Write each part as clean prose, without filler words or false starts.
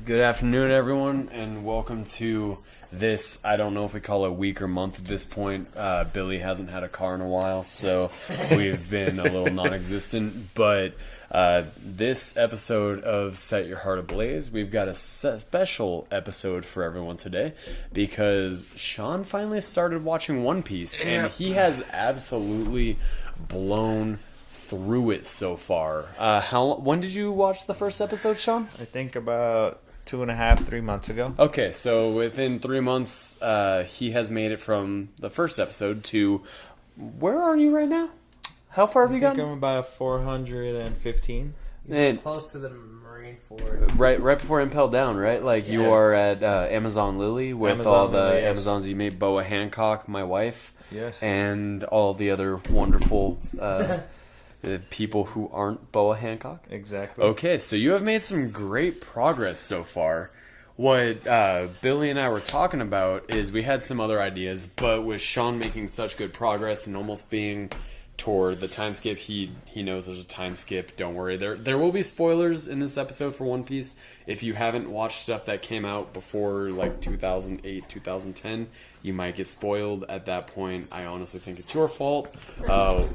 Good afternoon, everyone, and welcome to this, I don't know if we call it week or month at this point. Billy hasn't had a car in a while, so we've been a little non-existent. But this episode of Set Your Heart Ablaze, we've got a special episode for everyone today because Sean finally started watching One Piece, and he has absolutely blown through it so far. When did you watch the first episode, Sean? I think about 2.5, 3 months ago. Okay, so within 3 months, he has made it from the first episode to... Where are you right now? How far have you gotten? I think I'm about 415. And close to the Marine Fort. right before Impel Down, right? Like, you are at Amazon Lily with Amazon all the Lily, yes. Amazons you made. Boa Hancock, my wife, Yeah. and all the other wonderful... people who aren't Boa Hancock. Exactly. Okay, so you have made some great progress so far. What Billy and I were talking about is we had some other ideas, but with Sean making such good progress and almost being toward the time skip, he knows there's a time skip. Don't worry, there will be spoilers in this episode for One Piece. If you haven't watched stuff that came out before like 2008, 2010, you might get spoiled at that point. I honestly think it's your fault.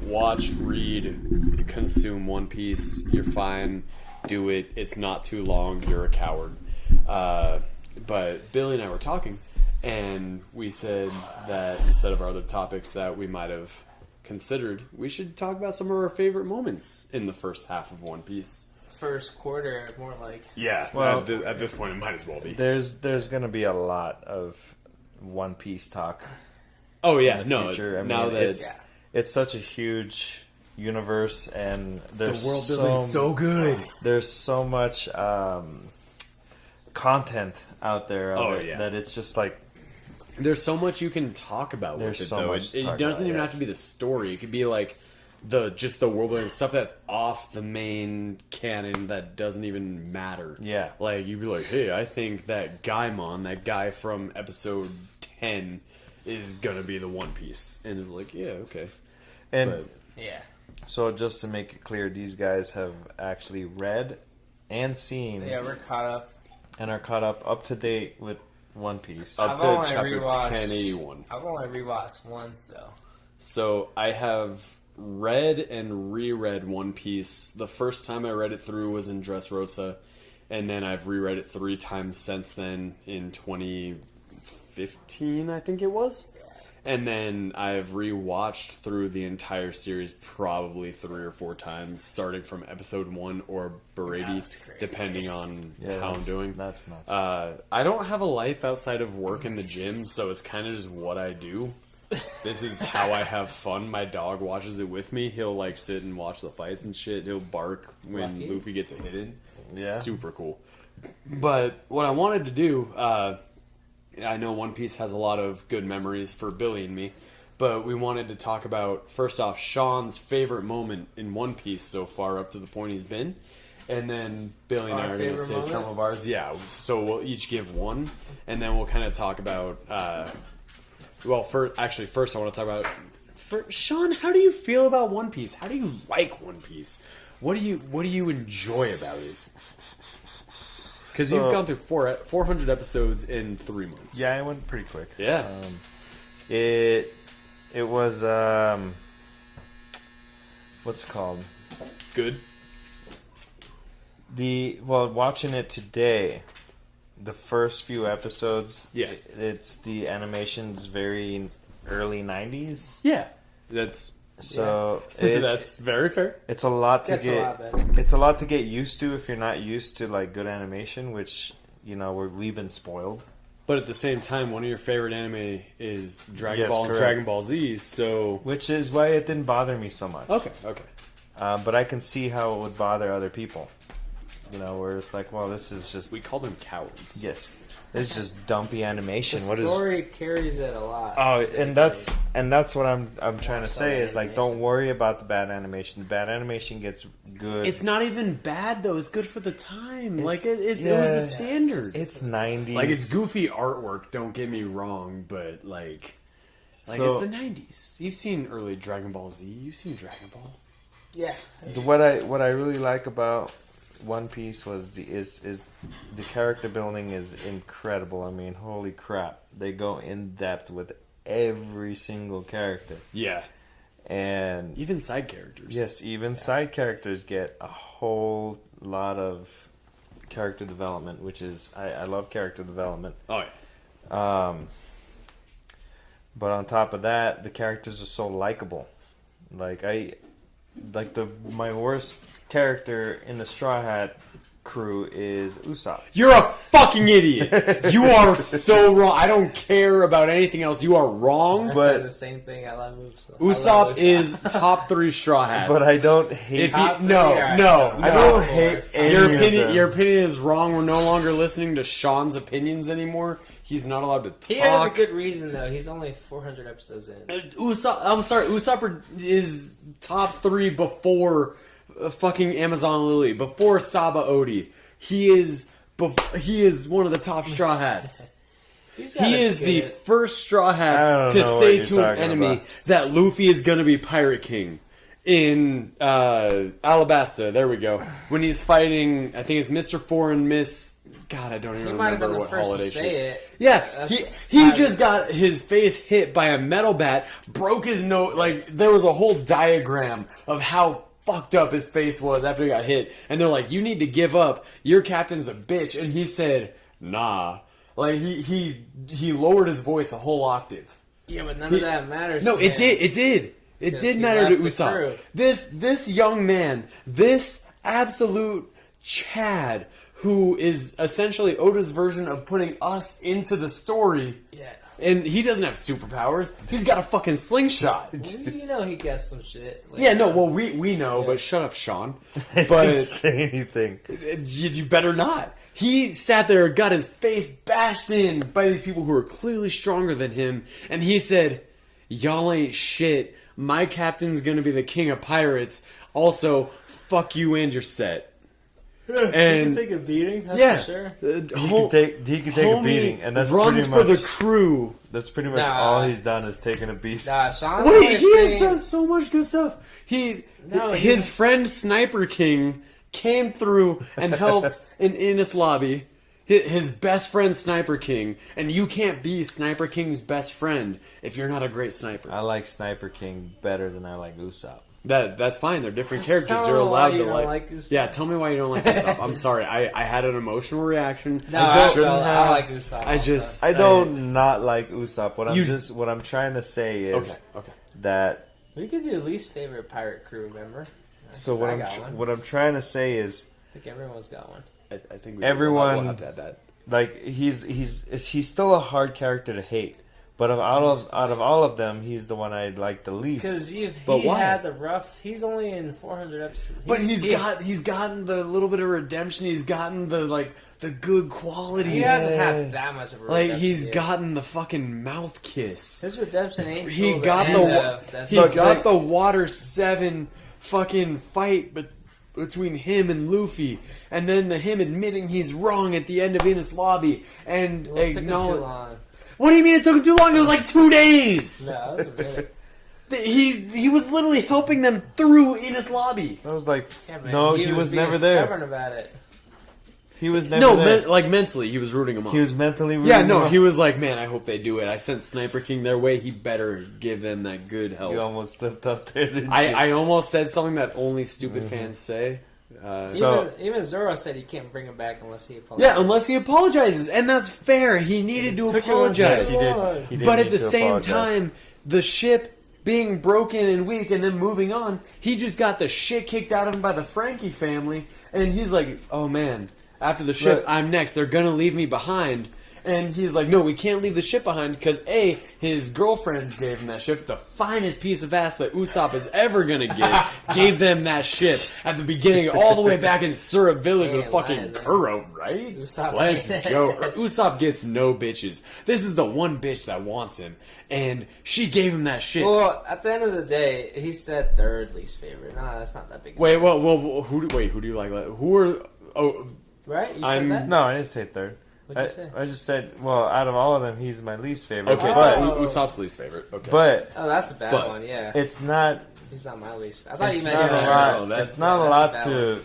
Watch, read, consume One Piece. You're fine. Do it. It's not too long. You're a coward. But Billy and I were talking, and we said that instead of our other topics that we might have considered, we should talk about some of our favorite moments in the first half of One Piece. First quarter, more like. Yeah, well, at this point it might as well be. There's going to be a lot of One Piece talk. Oh yeah, in the no. future. I now mean, that it's such a huge universe, and there's the world building's so good. There's so much content out there that it's just like. There's so much you can talk about with it, so though. much to It talk doesn't about, even yes. have to be the story. It could be like the world building stuff that's off the main canon that doesn't even matter. Yeah. Like, you'd be like, hey, I think that Gaimon, that guy from episode 10, is gonna be the One Piece. And it's like, yeah, okay. And Yeah. so just to make it clear, these guys have actually read and seen Yeah, we're caught up. and are caught up to date with One Piece. Up I've to only chapter rewatched- 1081. I've only rewatched once, though. So I have read and reread One Piece. The first time I read it through was in Dressrosa, and then I've reread it 3 times since then in 2015, I think it was. And then I've rewatched through the entire series probably 3 or 4 times, starting from episode 1 or Beredi, That's crazy. depending on how I'm that's- doing. That's nuts. I don't have a life outside of work in the gym, so it's kind of just what I do. This is how I have fun. My dog watches it with me. He'll like sit and watch the fights and shit. He'll bark when Lucky. Luffy gets a hit in. Yeah. Super cool. But what I wanted to do, I know One Piece has a lot of good memories for Billy and me, but we wanted to talk about, first off, Sean's favorite moment in One Piece so far up to the point he's been. And then Billy and I Our are going to favorite say moment? some of ours. Yeah, so we'll each give one, and then we'll kind of talk about... first I want to talk about... Sean, how do you feel about One Piece? How do you like One Piece? What do you enjoy about it? Because you've gone through 400 episodes in 3 months. Yeah, it went pretty quick. Yeah. It was what's it called? Good. Watching it today, the first few episodes, Yeah. it's the animation's very early 90s. Yeah. That's So that's very fair. it's a lot to That's a lot get. better. It's a lot to get used to if you're not used to like good animation, which we've been spoiled. But at the same time, one of your favorite anime is Dragon Yes, Ball and correct. Dragon Ball Z, so... Which is why it didn't bother me so much. Okay. But I can see how it would bother other people. Where it's like, well, this is just We call them cowards. yes, this is just dumpy animation. The What is? story carries it a lot. Oh, and that's what I'm trying to Watch say some is like, don't worry about the bad animation. The bad animation gets good. It's not even bad, though. It's good for the time. It's- It was yeah. a standard. It's 90s. Like, it's goofy artwork, don't get me wrong, but, like So- it's the 90s. You've seen early Dragon Ball Z. You've seen Dragon Ball. Yeah. What I really like about One Piece was is the character building is incredible. I mean, holy crap! They go in depth with every single character. Yeah. And Even side characters. yes, even side characters get a whole lot of character development, which is I love character development. Oh yeah. But on top of that, the characters are so likable. Like my worst character in the Straw Hat crew is Usopp. You're a fucking idiot. You are so wrong. I don't care about anything else. You are wrong. I but- said the same thing. I love Usopp. Usopp is top 3 Straw Hats. But I don't hate. If you, Top three, no, alright, no, no. I don't hate any Your of opinion, them. your opinion is wrong. We're no longer listening to Sean's opinions anymore. He's not allowed to talk. He has a good reason though. He's only 400 episodes in. Usopp, I'm sorry, Usopp is top 3 before fucking Amazon Lily, before Saba Odie. He is one of the top Straw Hats. He is the first Straw I Hat don't to know what say you're to an talking enemy about. that Luffy is going to be Pirate King. In Alabasta, there we go. When he's fighting, I think it's Mr. Four and Miss. God, I don't even He might have remember been the what first holiday to she say is. it. Yeah, That's he how just got his face hit by a metal bat, broke his nose. Like, there was a whole diagram of how fucked up his face was after he got hit. And they're like, you need to give up. Your captain's a bitch. And he said, nah. Like, he lowered his voice a whole octave. Yeah, but none of that matters. No, to it him. did. It did. It 'Cause did he matter to left the Usopp. crew. This young man, this absolute Chad, who is essentially Oda's version of putting us into the story. Yeah. And he doesn't have superpowers. He's got a fucking slingshot. You know he gets some shit. Like, Yeah, no, well, we know, but shut up, Sean. I didn't But say anything. you better not. He sat there, got his face bashed in by these people who are clearly stronger than him, and he said, y'all ain't shit. My captain's gonna be the king of pirates. Also, fuck you and your set. And a beating. That's yeah, for sure. He can take a homie beating, and that's runs pretty much for the crew. that's pretty much Nah. all he's done is taken a beat. Nah, Sean's What only he has saying- done so much good stuff. His friend Sniper King came through and helped in Innis Lobby. His best friend Sniper King, and you can't be Sniper King's best friend if you're not a great sniper. I like Sniper King better than I like Usopp. That's fine. They're different Just characters. tell You're me why allowed you to don't like. like Usopp. Yeah, tell me why you don't like Usopp. I'm sorry. I had an emotional reaction. No, I I, shouldn't I have. like Usopp. I just. I don't not like Usopp. You- What I'm trying to say is Okay. that. We could do least favorite pirate crew member. So what I I'm got one. what I'm trying to say is I think everyone's got one. I think Everyone- we'll have to add that. like he's still a hard character to hate, but out of all of them, he's the one I like the least. Because But he why? had the rough. He's only in 400 episodes. But he's he- gotten the little bit of redemption. He's gotten the good qualities. He hasn't had that much of a Like redemption he's yet. gotten the fucking mouth kiss. His redemption ain't. He till got end the of- that's he what- got the Water 7 fucking fight, but between him and Luffy, and then him admitting he's wrong at the end of Innis Lobby, and Well, it took him too acknowledge. long. What do you mean it took him too long? It was like 2 days. No, that was a minute. He was literally helping them through Innis Lobby. I was like, Yeah, man, no, he was being never there. Stubborn about it. He was never No, there. like mentally, he was rooting him on. He was mentally. Yeah, rooting no, him on. he was like, man, I hope they do it. I sent Sniper King their way. He better give them that good help. You almost slipped up there. Didn't you? I almost said something that only stupid Mm-hmm. fans say. So- even Zoro said he can't bring him back unless he apologizes. Yeah, unless he apologizes, and that's fair. He needed to Took him- apologize. Yes, he did. He did But at need the to same apologize. time, the ship being broken and weak and then moving on, he just got the shit kicked out of him by the Frankie family, and he's like, oh man, after the ship, Look. I'm next. They're gonna leave me behind. And he's like, no, we can't leave the ship behind because A, his girlfriend gave him that ship. The finest piece of ass that Usopp is ever gonna get gave them that ship at the beginning, all the way back in Syrup Village Hey, with fucking lying, man. Kuro, right? Usopp Let's ain't- go. Usopp gets no bitches. This is the one bitch that wants him, and she gave him that shit. Well, at the end of the day, he said third least favorite. Nah, that's not that big. Wait, who do you like? Who are? Oh, Right? You said I'm- that? No, I didn't say third. What'd you say? I just said, well, out of all of them, he's my least favorite. okay. but So Usopp's least favorite. Okay, but Oh, that's a bad But- one. Yeah, it's not. he's not my least. I thought It's you meant not a him. lot. No, that's- It's not a that's lot a bad to. one.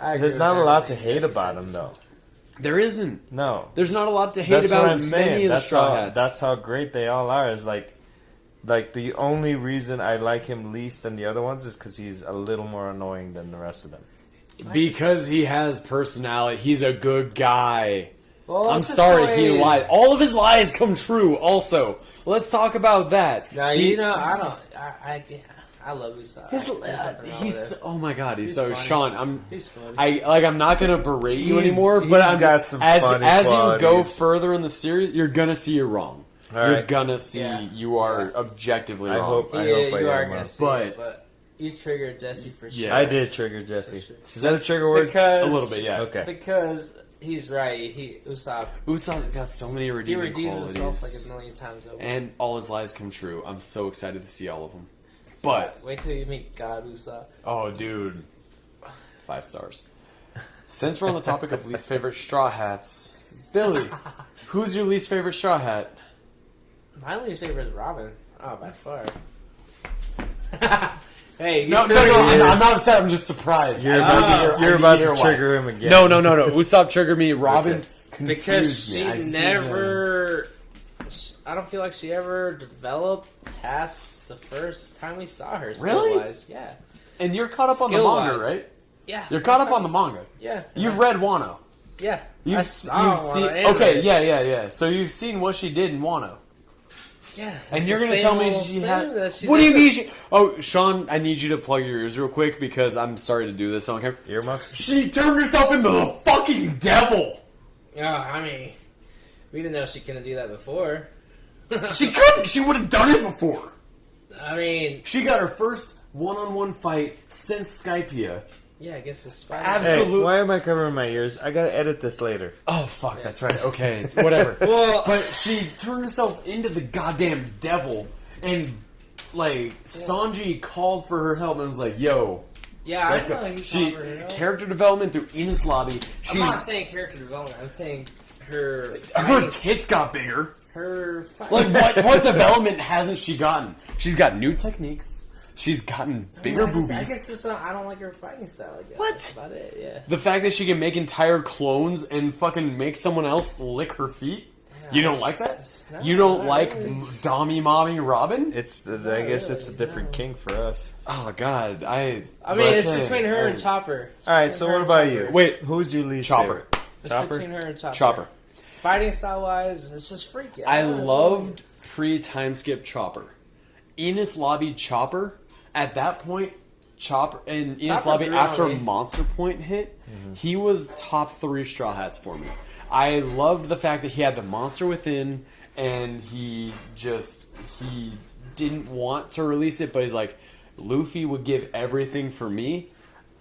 I agree There's with not a lot to everything hate Jesse about said him just though. There isn't. No, There's not a lot to hate that's what about I'm many saying. of the That's Straw how Hats. that's how great they all are. Is like the only reason I like him least than the other ones is because he's a little more annoying than the rest of them. Because he has personality. He's a good guy. Well, I'm it's just sorry the he way- lied. All of his lies come true. Also, let's talk about that. No, He- you know, I don't. I love Usopp. His, There's nothing wrong with he's it. oh my god, he's He's so funny. Sean. He's funny. I'm not gonna berate you He's- anymore, he's but I'm got some as funny as you go qualities. further in the series, you're gonna see you're wrong. All You're right. gonna see Yeah. you are objectively I wrong. hope- Yeah, I you am are wrong. gonna see But- it, but you triggered Jesse for sure. Yeah. I did trigger Jesse. For sure. Is that a trigger word? Because a little bit, yeah. Okay. Because he's right. Usopp. Usopp's got so many He redeeming redeems qualities, himself like a million times over. and all his lies come true. I'm so excited to see all of them. But wait till you meet God Usopp. oh, dude, 5 stars. Since we're on the topic of least favorite Straw Hats, Billy, who's your least favorite Straw Hat? My least favorite is Robin. Oh, by far. Hey, No, you- I'm not upset. I'm just surprised. You're I about need to, hear- I you're need about hear to why. trigger him again. No. Usopp triggered me. Robin Okay. confused because me. she I just need to- never. I don't feel like she ever developed past the first time we saw her. Really? Skill-wise. Yeah. And you're caught up on the Skill-wise. manga, right? Yeah. You're caught up on the manga. Yeah. You've read Wano. Yeah. You've, I saw you've one seen. on anime. Okay, yeah. So you've seen what she did in Wano. Yeah. And it's you're the going to same tell me old she thing had... that she's What do you ever- mean she... Oh, Sean, I need you to plug your ears real quick because I'm sorry to do this on camera. Earmuffs? She turned herself into the fucking devil! Yeah, I mean, we didn't know she couldn't do that before. She couldn't! She would have done it before! I mean, She got her first one-on-one fight since Skypia. yeah, I guess it's Spider. Absolutely. Hey, why am I covering my ears? I gotta edit this later. Oh, fuck, that's right. Okay, whatever. Well, But she turned herself into the goddamn devil, and, like, Sanji called for her help and was like, yo, yeah, I let's know go. he's She, over her. character development through Ines Lobby, I'm not she's, saying character development. I'm saying her her tits got bigger. her Like, what development hasn't she gotten? She's got new techniques, she's gotten bigger I boobies. guess just I don't like her fighting style. I guess. What? That's about it. Yeah. The fact that she can make entire clones and fucking make someone else lick her feet? You don't like that? No, You don't not like really. Dommy Mommy Robin? It's I guess it's a different king for us. Oh god, I mean, but- it's between her and Chopper. It's All right, between so her what and about Chopper. you? Wait, Who's your least Chopper. favorite? It's Chopper? between her and Chopper. Chopper. Fighting style wise, it's just freaky. I don't know, it's loved pre-time skip Chopper. Ines Lobby Chopper, at that point, Chopper and Ines Chopper Lobby grew on after me. Monster Point hit, he was top 3 Straw Hats for me. I loved the fact that he had the monster within and he didn't want to release it, but he's like, Luffy would give everything for me,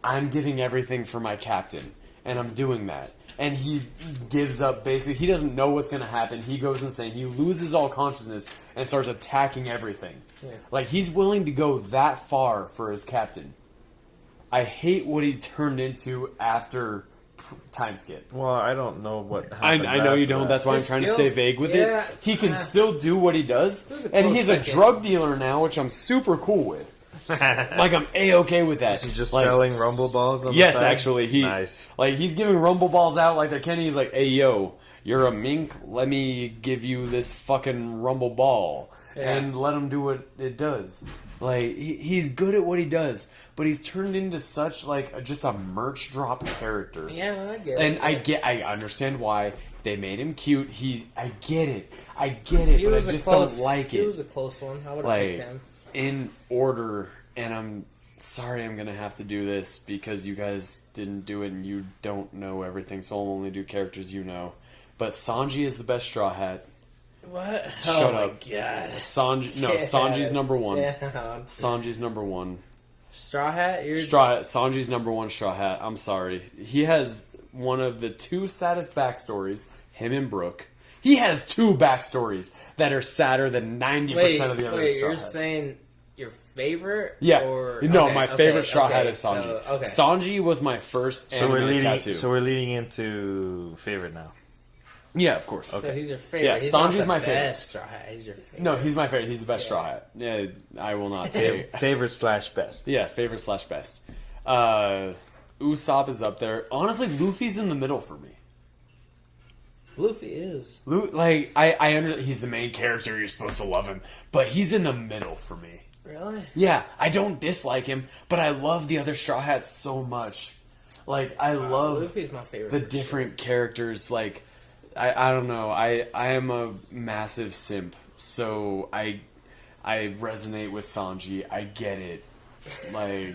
I'm giving everything for my captain, and I'm doing that. And he gives up, basically, he doesn't know what's going to happen, he goes insane, he loses all consciousness, and starts attacking everything. Yeah. Like, he's willing to go that far for his captain. I hate what he turned into after time skip. Well, I don't know what happened. I know you after don't. that. That's why I'm His trying to skills- stay vague with yeah. it. He can still do what he does, It was a and close he's a second. drug dealer now, which I'm super cool with. Like I'm a-okay with that. Is he just Like, selling rumble balls on Yes, the side? actually, Nice. like he's giving rumble balls out like they're Kenny. He's like, "Hey, yo, you're a mink. Let me give you this fucking rumble ball Yeah. and let him do what it does." Like he's good at what he does, but he's turned into such like just a merch drop character. Yeah, I get And it. I understand why they made him cute. I get it, but I just don't like He it. was a close one. I would have Like picked him. in order, and I'm sorry I'm gonna have to do this because you guys didn't do it and you don't know everything, so I'll only do characters you know. But Sanji is the best Straw Hat. What? Shut oh up. my god. Sanji's number one. Down. Sanji's number one. Straw Hat? You're Straw Hat. Sanji's number one Straw Hat. I'm sorry. He has one of the 2 saddest backstories. Him and Brooke. He has 2 backstories that are sadder than 90% of the other wait, Straw you're Hats. saying your favorite? Yeah. Or, No, okay, my okay, favorite Straw okay, Hat is so- Sanji. okay. Sanji was my first So anime tattoo. we're leading into favorite now. Yeah, of course. So he's your favorite. Yeah, he's Sanji's not the my favorite. best Straw Hat. He's your favorite. No, he's my favorite. He's the best Yeah. Straw Hat. Yeah, I will not take. Favorite / best. Yeah, favorite / best. Usopp is up there. Honestly, Luffy's in the middle for me. Luffy is. Like I understand he's the main character. You're supposed to love him, but he's in the middle for me. Really? Yeah, I don't dislike him, but I love the other Straw Hats so much. Like I love Luffy's my favorite. the different characters. Like I don't know. I am a massive simp, so I resonate with Sanji. I get it. Like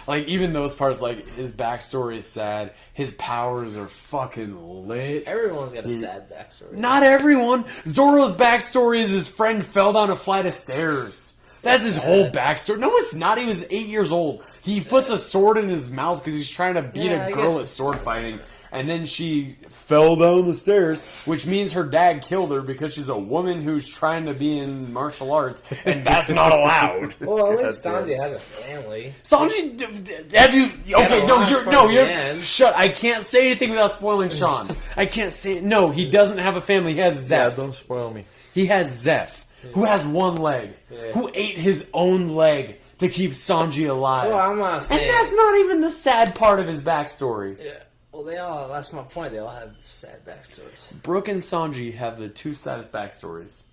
like even those parts, like his backstory is sad. His powers are fucking lit. Everyone's got a sad backstory. Not everyone. Zoro's backstory is his friend fell down a flight of stairs. That's his whole backstory. No, it's not. He was 8 years old. He puts a sword in his mouth because he's trying to beat Yeah, a I girl guess at sword fighting. And then she fell down the stairs, which means her dad killed her because she's a woman who's trying to be in martial arts, and that's not allowed. Well, at least That's Sanji has a family. Sanji, have you? Okay, a no, line you're towards the end. shut. I can't say anything without spoiling Sean. I can't say no. He doesn't have a family. He has Yeah, Zeph. don't spoil me. He has Zeph, who has one leg, who ate his own leg to keep Sanji alive. Well, I'm not saying. And that's not even the sad part of his backstory. Yeah. Well, they all. That's my point. They all have sad backstories. Brooke and Sanji have the two saddest backstories.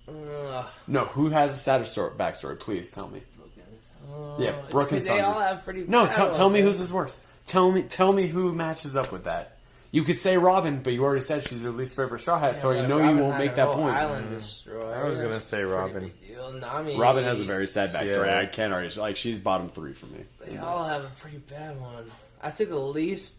Ugh. No, who has the saddest backstory? Please tell me. Yeah, It's Brooke and 'cause they Sanji. all have pretty. No, bad tell ones, me yeah. who's his worst. Tell me who matches up with that. You could say Robin, but you already said she's your least favorite Straw Hat, so Yeah, you but know you Robin won't had make her that whole point. Island destroyed. I was gonna say Pretty Robin. big deal. Nami, Robin has a very sad backstory. Yeah. I can't argue. Like she's bottom 3 for me. They all have a pretty bad one. I think the least.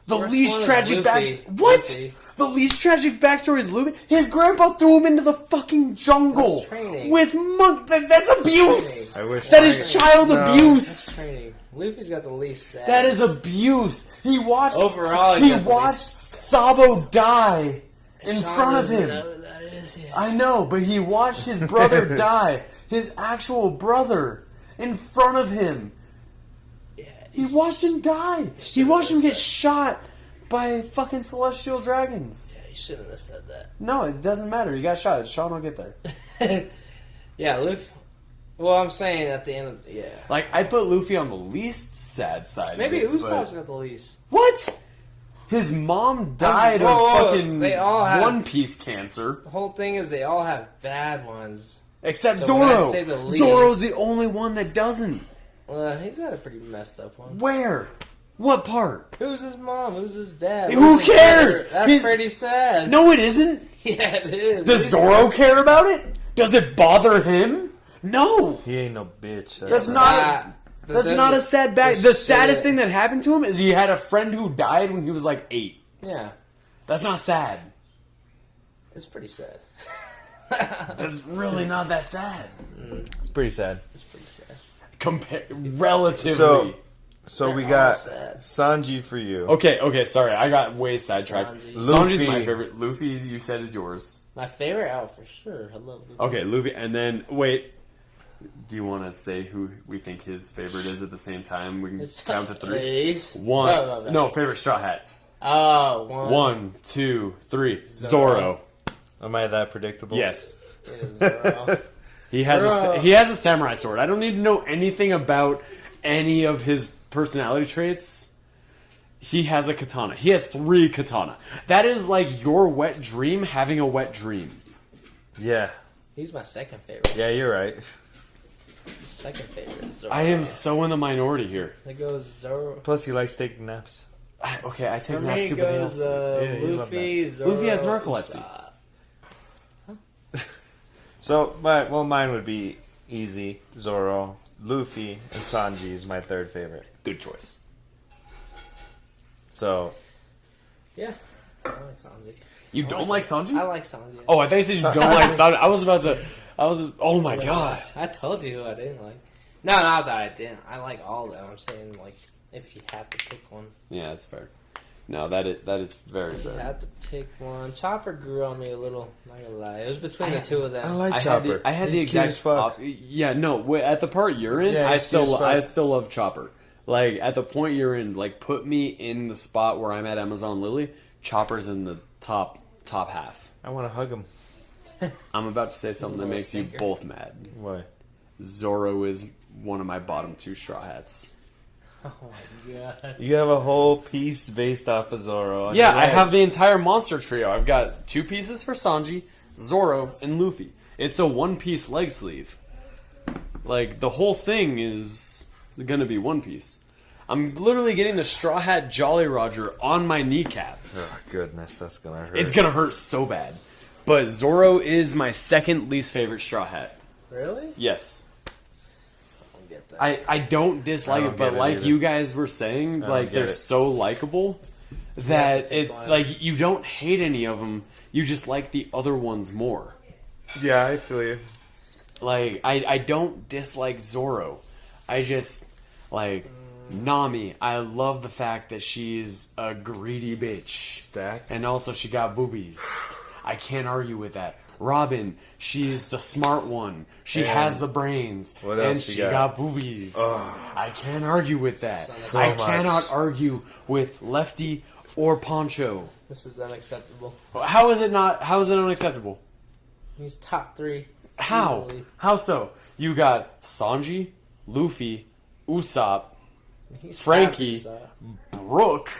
The Worst least one is tragic Luffy. backstory. What? Luffy. The least tragic backstory is Luffy. His grandpa threw him into the fucking jungle That's training. with monk. That's abuse. I wish That is child No. abuse. Training. Luffy's got the least sad. That is abuse. He watched. Overall, he got the watched least- Sabo die in Sean front of doesn't him. know who that is yet. I know, but he watched his brother die. His actual brother in front of him. Yeah, He watched him die. He watched him get said- shot by fucking celestial dragons. Yeah, you shouldn't have said No, it doesn't matter. He got shot. Sean will get there. that. Yeah, Luffy. Well, I'm saying at the end of Like, I put Luffy on the least sad side. maybe of it, Usopp's but- got the least. What? His mom died Whoa, whoa, of fucking they all have- One Piece cancer. The whole thing is they all have bad ones. Except So when I Zoro. say the least- Zoro's the only one that doesn't. He's got a pretty messed up one. Where? What part? Who's his mom? Who's his dad? Who Who's his cares? brother? That's His- pretty sad. No, it isn't. Yeah, it is. Does Zoro care about it? Does it bother him? No. He ain't no bitch. That's right. not. That's not a sad back. The saddest thing. thing that happened to him is he had a friend who died when he was like 8. Yeah, That's not sad. it's pretty sad. That's really not that sad. It's pretty sad. It's pretty sad. Relatively. So we They're got all sad. Sanji for you. Okay, sorry. I got way sidetracked. Sanji. Sanji's Luffy. my favorite. Luffy, you said, is yours. My favorite out for sure. I love Luffy. Okay, Luffy. And then, wait. Do you want to say who we think his favorite is at the same time? We can It's count to 3. Ace. One. Oh, No, favorite Straw Hat. Oh, one. 1, 2, 3. Zoro. Zoro. Am I that predictable? Yes. It is Zoro. He has Zoro. he has a samurai sword. I don't need to know anything about any of his personality traits. He has a katana. He has 3 katana. That is like your wet dream having a wet dream. Yeah. He's my second favorite. Yeah, you're right. Second favorite. Is Zoro. I am so in the minority here. It goes Zoro. Plus, he likes taking naps. Okay, I take For naps me, too, it but he goes else- Yeah, you love Luffy, Zoro, Luffy has narcolepsy. Usopp. So, mine would be easy. Zoro, Luffy, and Sanji is my third favorite. Good choice. So, Yeah, I like Sanji. You don't like Sanji? I like Sanji. Oh, I thought you said you don't like Sanji. I was about to. Oh my god. I told you who I didn't like. No, not that I didn't. I like all of them. I'm saying, like, if you had to pick one. Yeah, that's fair. No, that is very If you fair. had to pick one. Chopper grew on me a little. Not gonna lie. It was between the two of them. I like I had Chopper. I had the He's cute exact as fuck. yeah, no. At the part you're in, Yeah, I he's cute as fuck. still love Chopper. Like at the point you're in, like put me in the spot where I'm at Amazon Lily. Chopper's in the top half. I want to hug him. I'm about to say something that little makes you stinker. both mad. Why? Zoro is one of my bottom 2 Straw Hats. Oh my god. You have a whole piece based off of Zoro. on Yeah, your I leg. have the entire monster trio. I've got 2 pieces for Sanji, Zoro, and Luffy. It's a 1-piece leg sleeve. Like, the whole thing is gonna be 1 piece. I'm literally getting the Straw Hat Jolly Roger on my kneecap. Oh, goodness, that's gonna hurt. It's gonna hurt so bad. But Zoro is my second least favorite Straw Hat. Really? Yes. I don't get that. I don't dislike I don't it, but get it like either. you guys were saying, don't like get they're it. so likable that Yeah, it fine. like you don't hate any of them. You just like the other ones more. Yeah, I feel you. Like I don't dislike Zoro. I just like Nami. I love the fact that she's a greedy bitch. Stacked. And also she got boobies. I can't argue with that. Robin, she's the smart one. She And has the brains. what and else she you got got? boobies. I can't argue with that. So I much. cannot argue with Lefty or Poncho. This is unacceptable. How is it not? How is it unacceptable? He's top 3. How? Easily. How so? You got Sanji, Luffy, Usopp, He's Frankie. passive, so- Brooke.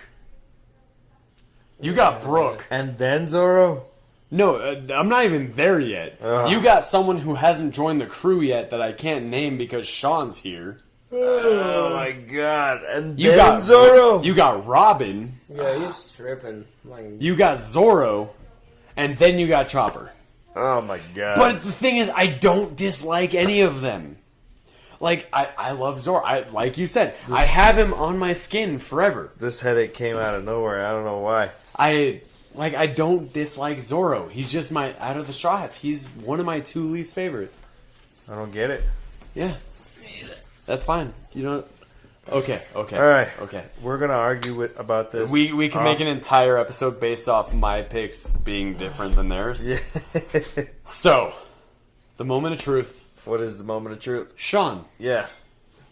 You got Brooke. And then Zoro? No, I'm not even there yet. Ugh. You got someone who hasn't joined the crew yet that I can't name because Sean's here. Oh my god. And You then got Zoro? You got Robin. Yeah, he's tripping. Like, You got Zoro, and then you got Chopper. Oh my god. But the thing is, I don't dislike any of them. Like I love Zoro. Like you said, I have him on my skin forever. This headache came out of nowhere. I don't know why. I don't dislike Zoro. He's just my out of the Straw Hats. He's one of my 2 least favorite. I don't get it. Yeah, that's fine. You don't. Okay. All right. Okay. We're gonna argue about this. We can make an entire episode based off my picks being different than theirs. Yeah. So, the moment of truth. What is the moment of truth? Sean, Yeah.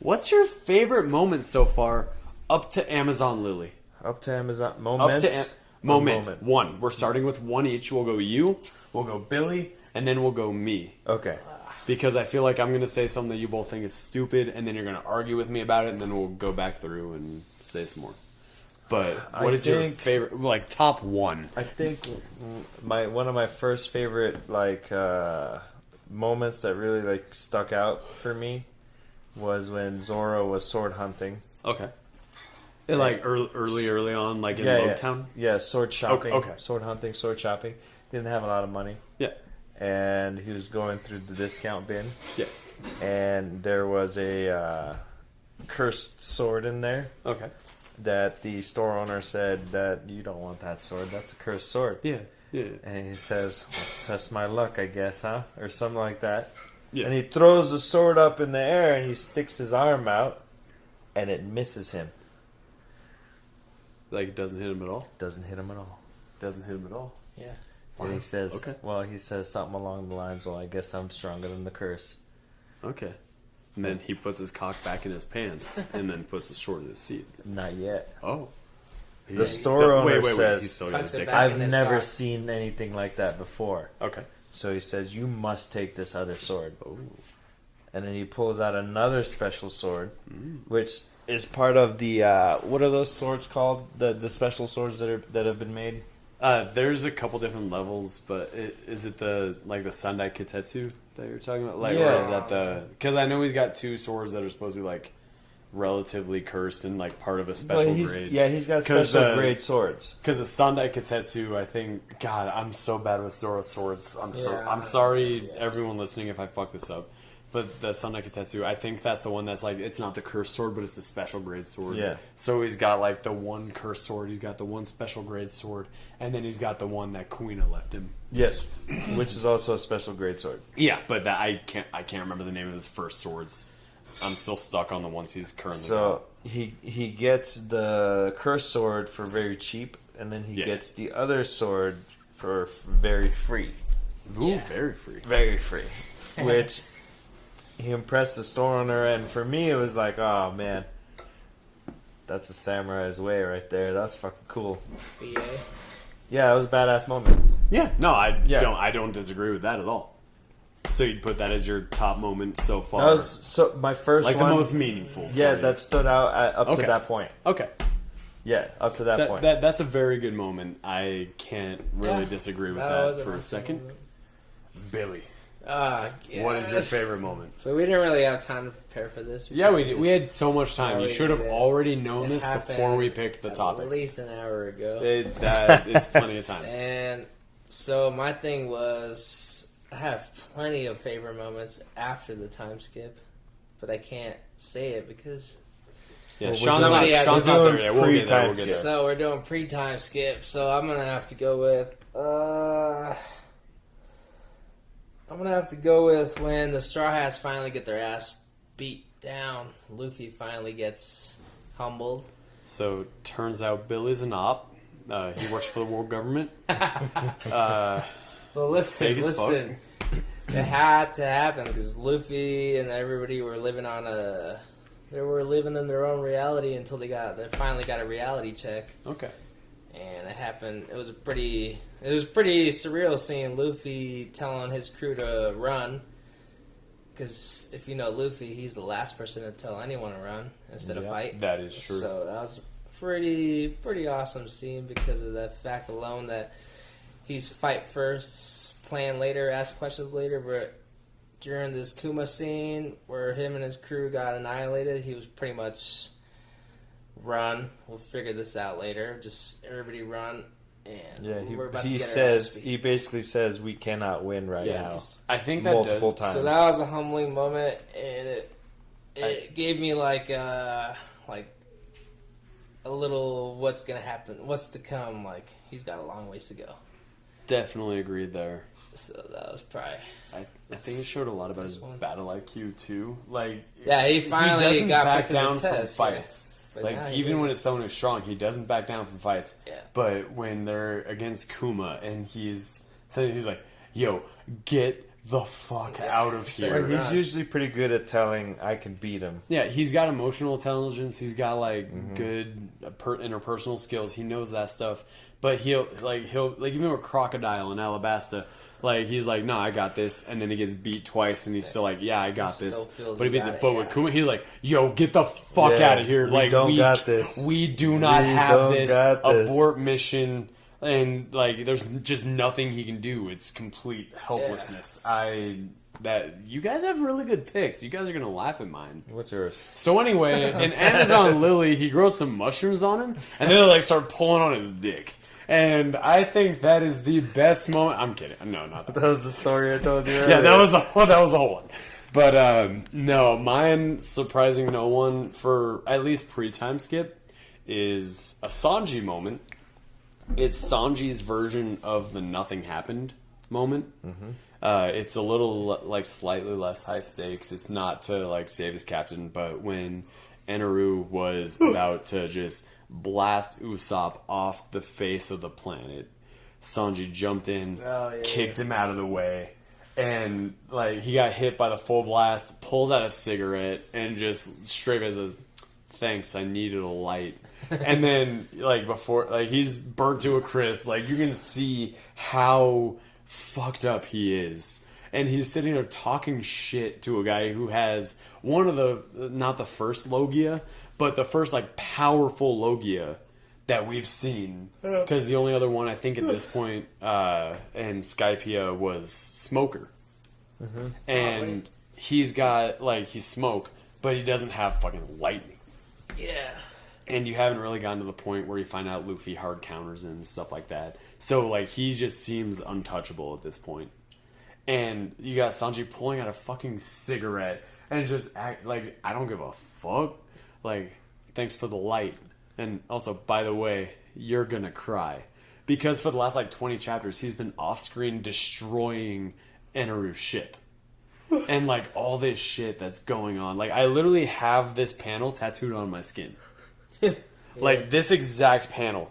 what's your favorite moment so far up to Amazon Lily? Up to Amazon. Up Moments. to moment. Moment. 1. We're starting with 1 each. We'll go you, we'll go Billy, and then we'll go me. Okay. Because I feel like I'm going to say something that you both think is stupid, and then you're going to argue with me about it, and then we'll go back through and say some more. But what is your think- favorite, like, top 1? I think one of my first favorite moments that really like stuck out for me was when Zoro was sword hunting. Okay. Like, early on, like, in Yeah, Logtown? yeah, sword shopping. Okay. Sword hunting, sword shopping. Didn't have a lot of money. Yeah. And he was going through the discount bin. Yeah. And there was a cursed sword in there Okay. that the store owner said that you don't want that sword. That's a cursed sword. Yeah. Yeah. And he says, let's test my luck, I guess, huh? Or something like that. Yeah. And he throws the sword up in the air and he sticks his arm out and it misses him. Like, it doesn't hit him at all? Doesn't hit him at all. Doesn't hit him at all. yeah. And he says, Okay. he says something along the lines, well, I guess I'm stronger than the curse. Okay. And then he puts his cock back in his pants, and then puts the sword in his seat. Not yet. Oh. The store owner says, He's still got his Tucks it dick back. out. I've in his never sock. seen anything like that before. Okay. So he says, you must take this other sword. Oh. And then he pulls out another special sword, Mm. which is part of the what are those swords called? The special swords that have been made. There's a couple different levels, but is it the Sandai Kitetsu that you're talking about? Like, Yeah. or is that the? Because I know he's got 2 swords that are supposed to be like relatively cursed and like part of a special grade. Yeah, he's got 'Cause, special grade swords. Because the Sandai Kitetsu, I think, God, I'm so bad with Zoro swords. Yeah. I'm sorry, everyone listening, if I fuck this up. But the Sandai Kitetsu, I think that's the one that's like, it's not the cursed sword, but it's the special grade sword. Yeah. So he's got like the 1 cursed sword, he's got the 1 special grade sword, and then he's got the one that Kuina left him. Yes, which is also a special grade sword. Yeah, but I can't remember the name of his first swords. I'm still stuck on the ones he's currently So he gets the cursed sword for very cheap, and then he Yeah. gets the other sword for very free. got. Ooh, Yeah. very free. Very free. Which he impressed the store owner, and for me it was like, oh man, that's a samurai's way right there. That's fucking cool. BA. Yeah, it was a badass moment. Yeah, no, Yeah. I don't disagree with that at all. So you'd put that as your top moment so far? That was my first like one. the most meaningful. Yeah, for you. that stood out up to that point. Okay. Yeah, up to that point. That's a very good moment. I can't really disagree with that for a second. Moment. Billy, Yeah. what is your favorite moment? So we didn't really have time to prepare for this. Yeah, we did. We had so much time. You we should have did. already known It this happened before we picked the At topic. least an hour ago. That is plenty of time. And so my thing was, I have plenty of favorite moments after the time skip, but I can't say it because. Yeah, Well, Sean's somebody not, had Sean's to not do there yet. We'll get there. We'll get there. So we're doing pre-time skip. So I'm gonna have to go with. I'm gonna have to go with when the Straw Hats finally get their ass beat down. Luffy finally gets humbled. So turns out Billy's an op. He works for the world government. But listen, Fake as fuck. listen. It had to happen because Luffy and everybody were living on a. They were living in their own reality until they finally got a reality check. Okay. And it happened. It was pretty surreal seeing Luffy telling his crew to run. Because if you know Luffy, he's the last person to tell anyone to run instead of fight. That is true. So that was a pretty awesome scene because of the fact alone that he's fight first, plan later, ask questions later. But during this Kuma scene where him and his crew got annihilated, he was pretty much run. We'll figure this out later. Just everybody run. And Yeah, we're about he to get says our ass he basically says we cannot win right now. I think that Multiple does, times. So that was a humbling moment, and it gave me like a little what's gonna happen, what's to come. Like he's got a long ways to go. definitely agreed there. So that was probably I think it showed a lot about his battle IQ too. Like, yeah. He finally doesn't got back put to down the from test, fights. But Like now he even did. when it's someone who's strong, he doesn't back down from fights. Yeah. But when they're against Kuma and he's like, "Yo, get the fuck out of So here." He's usually pretty good at telling I can beat him. Yeah, he's got emotional intelligence. He's got like good interpersonal skills. He knows that stuff. But he'll even with Crocodile in Alabasta, like he's like, no, I got this, and then he gets beat twice, and he's still like, yeah, I got He this. still feels But he he beats got it. it, But with yeah. Kuma, he's like, yo, get the fuck Yeah, out of here! we Like don't got this. We do not We have don't this. got this. Abort mission. And like, there's just nothing he can do. It's complete helplessness. You guys have really good picks. You guys are gonna laugh at mine. What's yours? So anyway, in Amazon Lily, he grows some mushrooms on him, and then they like start pulling on his dick. And I think that is the best moment. I'm kidding. No, not that. That was the story I told you earlier. Yeah, that was the whole one. But no, mine, surprising no one for at least pre-time skip, is a Sanji moment. It's Sanji's version of the nothing happened moment. It's a little like slightly less high stakes. It's not to like save his captain, but when Eneru was about to just blast Usopp off the face of the planet, Sanji jumped in, kicked him out of the way, and like he got hit by the full blast, pulls out a cigarette, and just straight as says, "Thanks, I needed a light." And then like before, like he's burnt to a crisp. Like you can see how fucked up he is. And he's sitting there talking shit to a guy who has one of the, not the first Logia, but the first like powerful Logia that we've seen. Because the only other one I think at this point in Skypiea was Smoker. And he's got like, he's Smoke, but he doesn't have fucking lightning. Yeah. And you haven't really gotten to the point where you find out Luffy hard counters him and stuff like that. So like he just seems untouchable at this point. And you got Sanji pulling out a fucking cigarette and just act like, I don't give a fuck. Like, thanks for the light. And also, by the way, you're gonna cry. Because for the last like 20 chapters, he's been off screen destroying Eneru's ship. And like all this shit that's going on. Like I literally have this panel tattooed on my skin. Like this exact panel.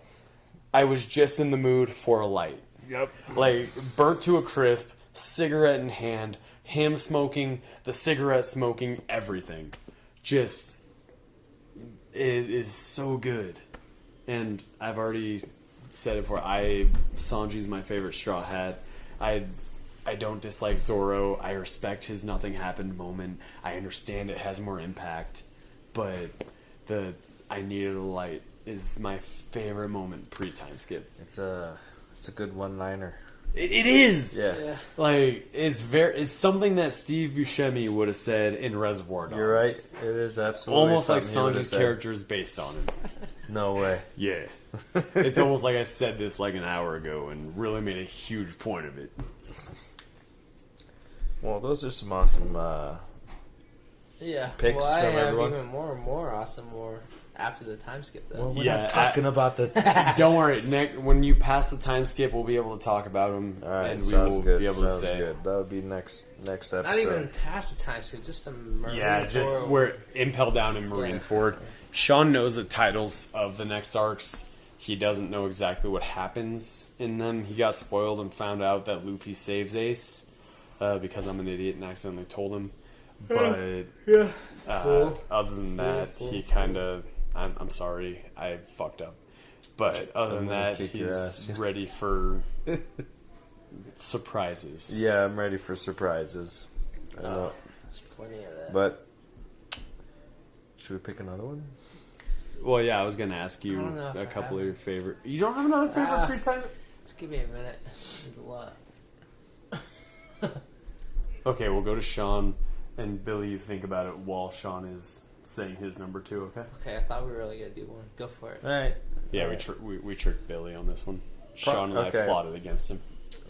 I was just in the mood for a light. Yep. Like burnt to a crisp, cigarette in hand, him smoking, the cigarette smoking, everything. Just, it is so good. And I've already said it before, Sanji's my favorite Straw Hat. I don't dislike Zoro. I respect his nothing happened moment. I understand it has more impact, but the I needed a light is my favorite moment pre-time skip. It's a good one-liner. It is. Yeah. Like it's something that Steve Buscemi would have said in Reservoir Dogs. You're right. It is absolutely Almost like something he would've Sanji's said. character is based on him. No way. Yeah. It's almost like I said this like an hour ago and really made a huge point of it. Well, those are some awesome Yeah. Picks well, I from have everyone? even more awesome after the time skip though. Well, we're Yeah, not talking about the... Don't worry, Nick. When you pass the time skip, we'll be able to talk about them, All right, and we sounds will good. be able to sounds say, good. That would be next episode. Not even past the time skip, just some yeah, just where Impel Down and Marineford. Sean knows the titles of the next arcs. He doesn't know exactly what happens in them. He got spoiled and found out that Luffy saves Ace because I'm an idiot and accidentally told him. But other than that, he kind of. I'm sorry, I fucked up. But other than that, kick your he's ass. ready for surprises. Yeah, I'm ready for surprises. I know. There's plenty of that. But should we pick another one? Well, yeah, I was gonna ask I you don't know if a I couple have of your favorite. You don't have another favorite Ah. pre-time? Just give me a minute. There's a lot. Okay, we'll go to Sean and Billy. You think about it while Sean is saying his number 2. Okay. Okay, I thought we were really gonna do one. Go for it. All right. Yeah, All we, right. we tricked Billy on this one. Sean and okay. I plotted against him.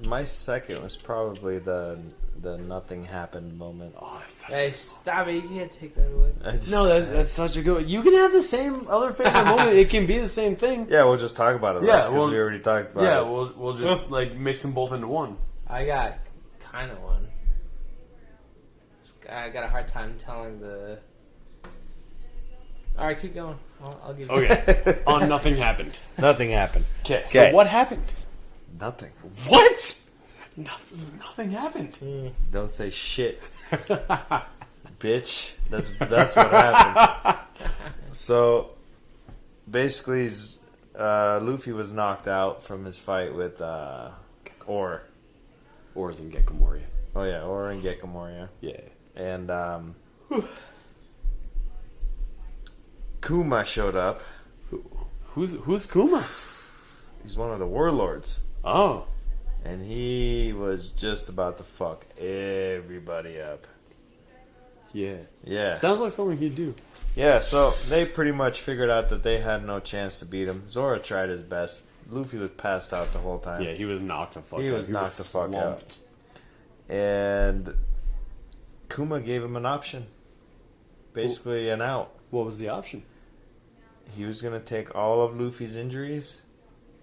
My second was probably the nothing happened moment. Oh, that's such Hey, stop it! You can't take that away. I just- no, that's such a good one. You can have the same other favorite moment. It can be the same thing. Yeah, we'll just talk about it. Yeah, Because we already talked about Yeah, it. we'll just like mix them both into one. I got kind of one. I got a hard time telling the. All right, keep going. I'll give you. Okay. On Nothing Happened. Nothing happened. Okay. Okay. So what happened? Nothing. What? Nothing happened. Don't say shit, bitch. That's what happened. So basically, Luffy was knocked out from his fight with Or. Or is in Gecko Moria. Oh yeah, Or and Gecko Moria. Yeah. And Kuma showed up. Who's Kuma? He's one of the warlords. Oh. And he was just about to fuck everybody up. Yeah. Yeah. Sounds like something he'd do. Yeah, so they pretty much figured out that they had no chance to beat him. Zoro tried his best. Luffy was passed out the whole time. Yeah, he was knocked the fuck out. He was knocked the fuck out. slumped. And Kuma gave him an option. Basically an out. What was the option? He was going to take all of Luffy's injuries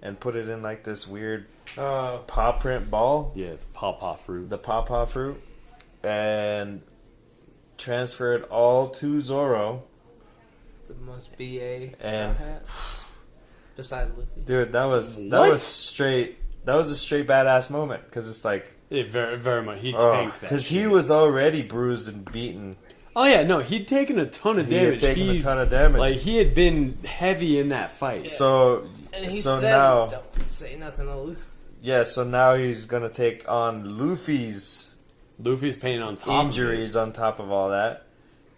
and put it in like this weird paw print ball. Yeah, the pawpaw fruit. The pawpaw fruit. And transfer it all to Zoro. The most BA And- straw hat. Besides Luffy. Dude, that was What? a straight badass moment because it's like It very, very much. He tanked that. because he shit. was already bruised and beaten. Oh yeah, no, he'd taken a ton of He had damage. taken a ton of damage. Like he had been heavy in that fight. So And he so said, now "Don't say nothing to Luffy." yeah, so now he's gonna take on Luffy's Luffy's pain on top injuries on top of all that,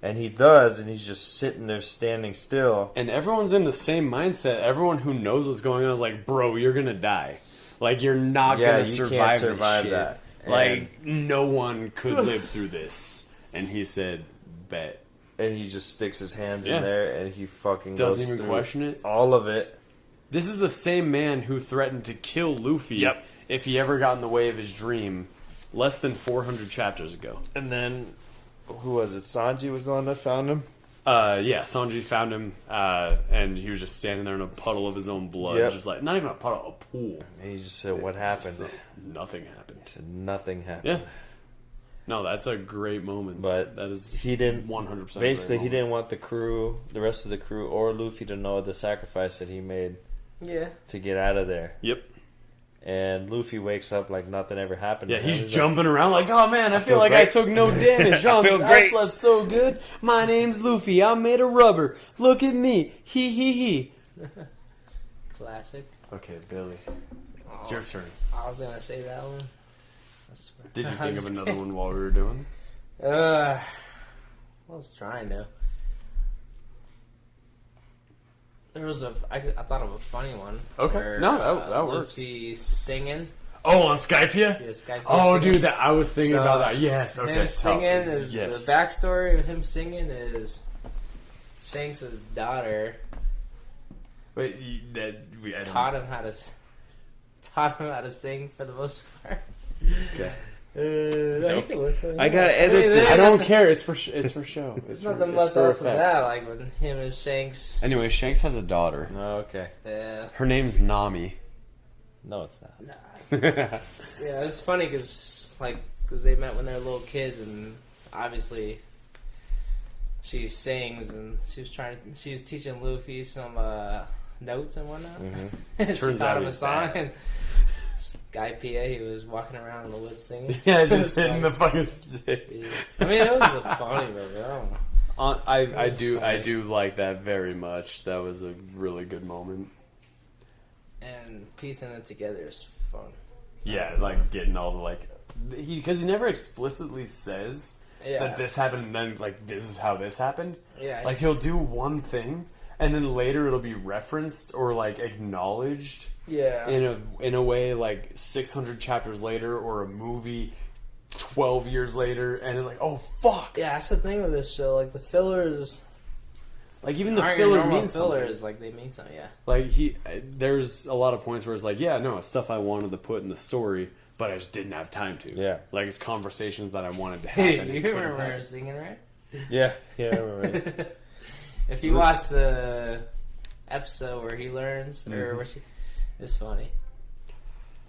and he does, and he's just sitting there standing still. and everyone's in the same mindset. Everyone who knows what's going on is like, bro, you're gonna die. Like you're not Yeah, gonna you survive, can't survive this shit. that. Like no one could live through this. And he said, bet. And he just sticks his hands Yeah. in there, and he fucking Doesn't goes even through question it. all of it. This is the same man who threatened to kill Luffy Yep. if he ever got in the way of his dream less than 400 chapters ago. And then who was it? Sanji was the one that found him. Yeah, Sanji found him, and he was just standing there in a puddle of his own blood. Yep. Just like, not even a puddle, a pool. And he just said, "What happened?" Just, nothing happened. He said, "Nothing happened." Yeah. No, that's a great moment. But that is he didn't. 100%. Basically, he didn't want the crew, the rest of the crew, or Luffy to know the sacrifice that he made Yeah. to get out of there. Yep. And Luffy wakes up like nothing ever happened. Yeah, to him. he's like, jumping around like, oh man, I feel feel like I great. took no damage. I feel great. slept so good. My name's Luffy. I'm made of rubber. Look at me. He. Classic. Okay, Billy. It's your turn. I was gonna say that one. That's Did you I think was of another kidding. one while we were doing this? I was trying to. There was I thought of a funny one. Okay. Where, No, that works. Luffy singing. Oh, on Skype, yeah? Yeah, Skype. Oh, singing. dude, I was thinking So, about that. Yes, okay. Him singing is yes. the backstory of him singing is Shanks' daughter Wait, I taught him how to sing for the most part. Okay. I gotta edit this. I don't care. It's for show. It's for, not that much for after effect. that. Like when him and Shanks. Anyway, Shanks has a daughter. Oh, okay. Yeah. Her name's Nami. No, it's not. Nah. Yeah, it's funny because they met when they were little kids, and obviously she sings, and she was teaching Luffy some notes and whatnot. Mm-hmm. She Turns taught out him a he's song, bad. and Guy Pia, he was walking around in the woods singing. Yeah, just It's hitting the funny. fucking stick. Yeah. I mean, it was a funny movie. I don't know. I do like that very much. That was a really good moment. And piecing it together is fun. Yeah, like getting all the because he never explicitly says Yeah. that this happened and then this is how this happened. Yeah. Like he'll do one thing and then later it'll be referenced or acknowledged yeah. in a way 600 chapters later, or a movie 12 years later, and it's like, oh fuck. Yeah, that's the thing with this show. Like the fillers, Even the aren't your filler normal means fillers. something. They mean something. Yeah. There's a lot of points where it's it's stuff I wanted to put in the story, but I just didn't have time to. Yeah. It's conversations that I wanted to Hey, happen. you and couldn't remember her happen. singing, right? Yeah, I remember. If you watch the episode where he learns, or where she, it's funny.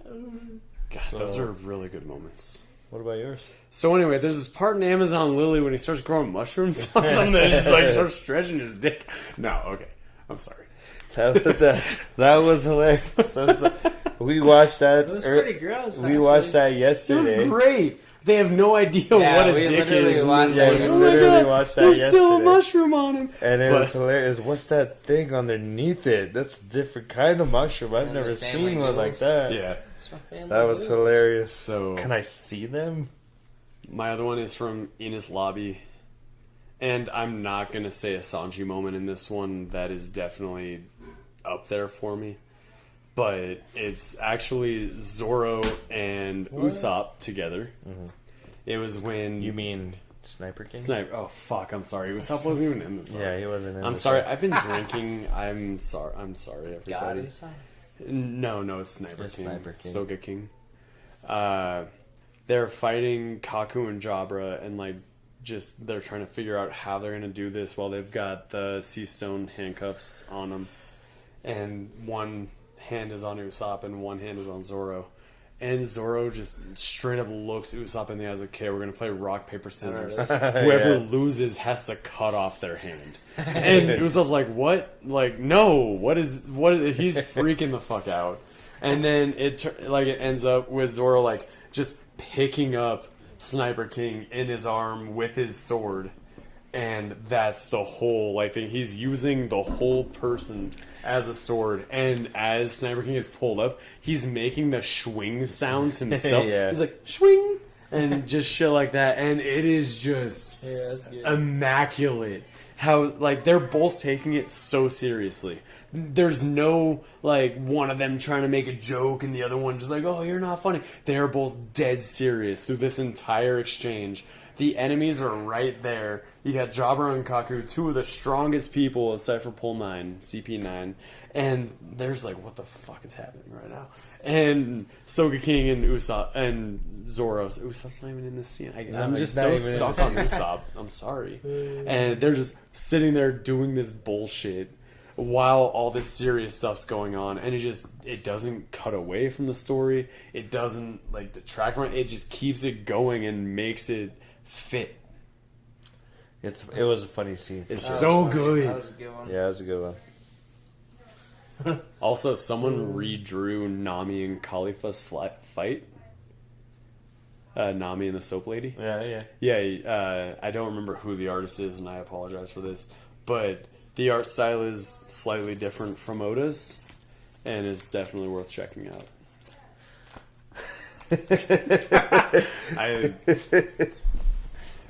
God, those are really good moments. What about yours? So anyway, there's this part in Amazon Lily when he starts growing mushrooms on something that just starts stretching his dick. No, okay. I'm sorry. That was hilarious. We watched that. It was pretty gross. We watched that It yesterday. was great. They have no idea Yeah, what a we dick literally is. watched Yeah, that we Oh my literally God, watched that there's still a yesterday. mushroom on him. And it But- was hilarious. What's that thing underneath it? That's a different kind of mushroom. I've And never the family seen one like jewels. that. Yeah. It's my family That was jewels. hilarious. So Can I see them? my other one is from Ines Lobby. And I'm not going to say a Sanji moment in this one. That is definitely up there for me. But it's actually Zoro and Usopp together. Mm-hmm. It was when... You mean Sniper King? Sniper. Oh, fuck, I'm sorry. Usopp wasn't even in this. Yeah, he wasn't in I'm this sorry. one. I've been drinking. I'm sorry, everybody. God, he's talking. No, it's Sniper It's King. Sniper King. Soga King. They're fighting Kaku and Jabra, and they're trying to figure out how they're gonna do this while they've got the sea stone handcuffs on them, and one hand is on Usopp and one hand is on Zoro. And Zoro just straight up looks Usopp in the eyes, like, okay, we're going to play rock, paper, scissors. Whoever loses has to cut off their hand. And Usopp's like, what? No, what is, he's freaking the fuck out. And then it ends up with Zoro, just picking up Sniper King in his arm with his sword. And that's the whole, thing. He's using the whole person as a sword, and as Sniper King is pulled up, he's making the swing sounds himself. Yeah. He's like, swing! And just shit like that, and it is just Yeah, that's good. immaculate. How, they're both taking it so seriously. There's no, one of them trying to make a joke and the other one just oh, you're not funny. They're both dead serious through this entire exchange. The enemies are right there. You got Jabra and Kaku, two of the strongest people aside for Pole 9, CP9. And there's what the fuck is happening right now? And Soga King and Usopp and Zoro. Usopp's not even in this scene. I'm just not so even in stuck this on Usopp. I'm sorry. And they're just sitting there doing this bullshit while all this serious stuff's going on, and it doesn't cut away from the story. It doesn't detract from it. It just keeps it going and makes it fit. It was a funny scene. It's That was so funny. good. That was a good one. Yeah, it was a good one. Also, someone redrew Nami and Khalifa's fight. Nami and the soap lady. Yeah. Yeah, I don't remember who the artist is, and I apologize for this, but the art style is slightly different from Oda's, and is definitely worth checking out.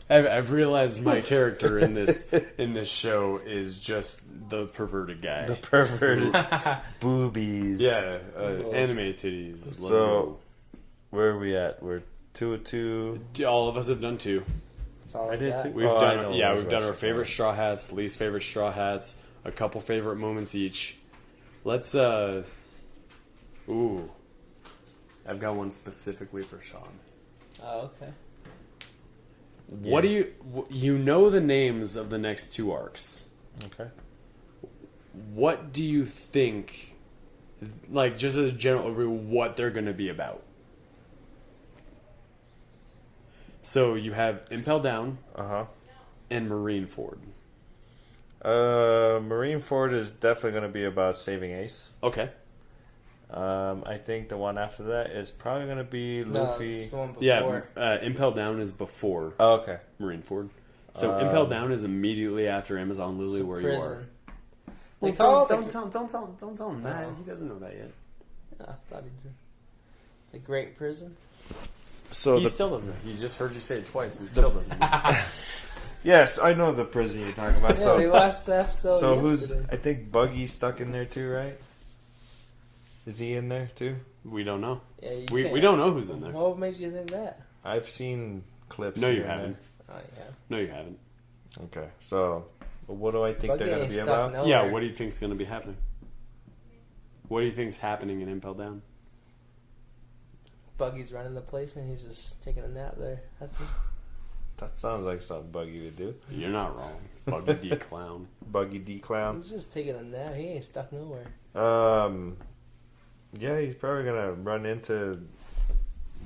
I've realized my character in this show is just the perverted guy. The perverted boobies. Yeah, anime titties. Let's So, go. where are we at? We're 2-2. All of us have done 2. That's all I did got. too. We've Oh, I know done what I was we've done about our to say. favorite straw hats, least favorite straw hats, a couple favorite moments each. Let's ooh. I've got one specifically for Sean. Oh, okay. What do you know the names of the next 2 arcs? Okay. What do you think, like just as a general overview, what they're going to be about? So you have Impel Down and Marineford. Marineford is definitely going to be about saving Ace. Okay. I think the one after that is probably going to be Luffy. No, it's the one before. Yeah, Impel Down is before Oh, okay. Marineford. So Impel Down is immediately after Amazon Lily, It's a where prison. you are. They call it don't tell him that. Oh. He doesn't know that yet. I thought he did. The Great Prison. So He still doesn't. He just heard you say it twice. And he still doesn't. yes, I know the prison you're talking about. Yeah, we watched the episode. So who's? yesterday. I think Buggy's stuck in there too, right? Is he in there too? We don't know. Yeah, you We can't- don't know who's in there. What made you think that? I've seen clips. No, you here and haven't. Oh, yeah. No, you haven't. there. Okay, so what do I think Buggy they're going ain't to be stuck about? nowhere. Yeah, what do you think's going to be happening? What do you think's happening in Impel Down? Buggy's running the place and he's just taking a nap there. That's it. That sounds like something Buggy would do. You're not wrong. Buggy D Clown. Buggy D Clown. He's just taking a nap. He ain't stuck nowhere. Yeah, he's probably gonna run into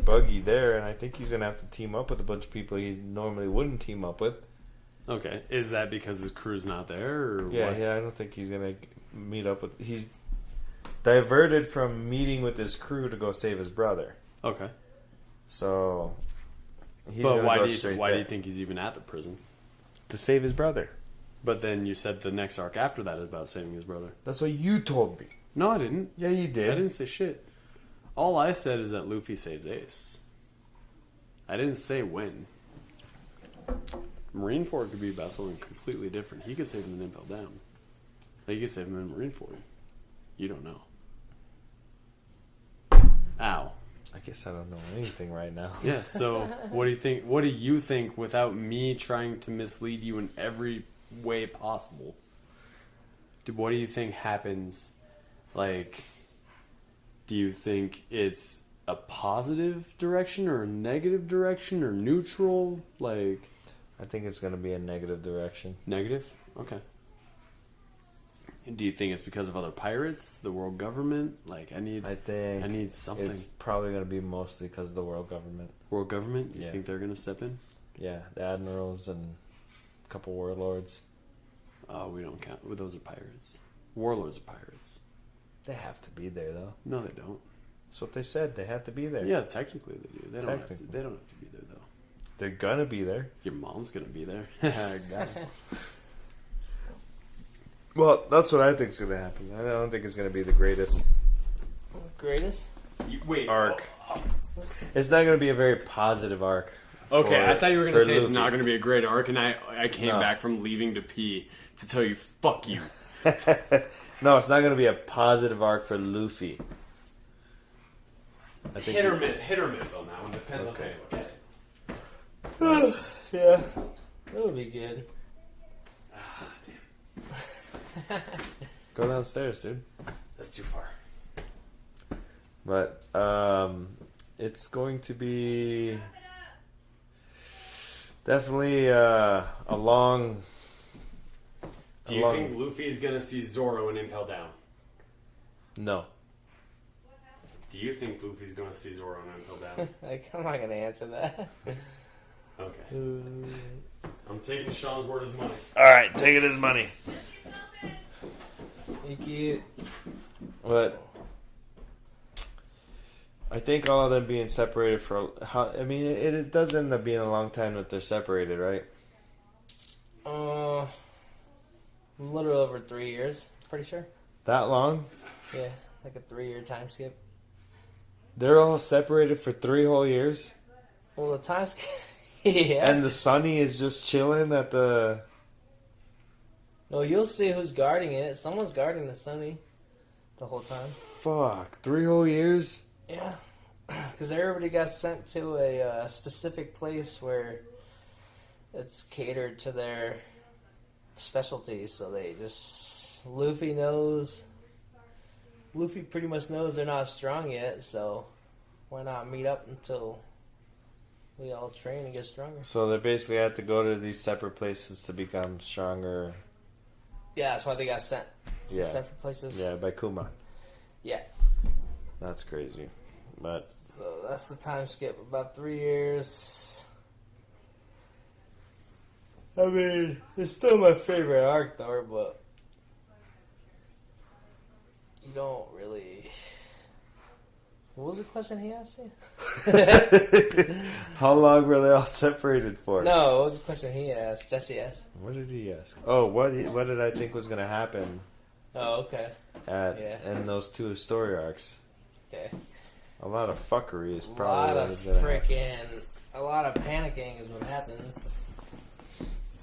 Buggy there, and I think he's gonna have to team up with a bunch of people he normally wouldn't team up with. Okay. Is that because his crew's not there? Or Yeah, what? yeah, I don't think he's gonna meet up with. He's diverted from meeting with his crew to go save his brother. Okay. So he's But gonna why go do straight you there. think he's even at the prison? To save his brother? But then you said the next arc after that is about saving his brother. That's what you told me. No, I didn't. Yeah, you I did. didn't say shit. All I said is that Luffy saves Ace. I didn't say when. Marineford could be about something completely different. He could save him in Impel Down. He could save him in Marineford. You don't know. Ow. I guess I don't know anything right now. Yeah, so what do you think? What do you think without me trying to mislead you in every way possible? What do you think happens? Like, do you think it's a positive direction or a negative direction or neutral? Like, I think it's gonna be a negative direction. negative? Okay. And do you think it's because of other pirates, the world government? Like, I need something. It's probably gonna be mostly because of the world government. World government? You Yeah. think they're gonna step in? Yeah, the admirals and a couple warlords. Oh, we don't count. Well, those are pirates. Warlords are pirates. They have to be there though. No, they don't. That's what they said. They have to be there. Yeah, technically they do. They don't. Have to, Technically. they don't have to be there though. They're gonna be there. Your mom's gonna be there. Got it. Well, that's what I think is gonna happen. I don't think it's gonna be the greatest Greatest? Wait. arc. It's not gonna be a very positive arc. Okay, for- I thought you were gonna for say it's Luffy. not gonna be a great arc, and I came No. back from leaving to pee to tell you fuck you. No, it's not gonna be a positive arc for Luffy. I think Hit or miss on that one. Depends Okay. on how you look at it. Yeah. That would be good. Go downstairs, dude. That's too far. But it's going to be definitely a long. Do you think Luffy's gonna see Zoro and Impel Down? No. Do you think Luffy's gonna see Zoro and Impel Down? Like, I'm not gonna answer that. Okay. I'm taking Sean's word as money. All right, take it as money. Thank you. But I think all of them being separated for it does end up being a long time that they're separated, right? A little over 3 years, pretty sure. That long? Yeah, like a 3-year time skip. They're all separated for 3 whole years, Well, the times. Yeah. and the Sunny is just chilling at the. No, you'll see who's guarding it. Someone's guarding the Sunny the whole time. Fuck, 3 whole years. Yeah. Because everybody got sent to a specific place where it's catered to their specialties. So they just. Luffy knows. Luffy pretty much knows they're not strong yet, so why not meet up until we all train and get stronger? So they basically had to go to these separate places to become stronger. Yeah, that's why they got sent to Yeah. separate places. Yeah, by Kuma. Yeah. That's crazy. But So that's the time skip. About 3 years. I mean, it's still my favorite arc, though, but you don't really. What was the question he asked you? how long were they all separated for? No, what was the question he asked? Jesse asked. What did he ask? Oh, what did I think was going to happen Oh, okay. in those 2 story arcs? Okay. A lot of fuckery is A lot probably what of is going to happen. freaking. A lot of panicking is what happens.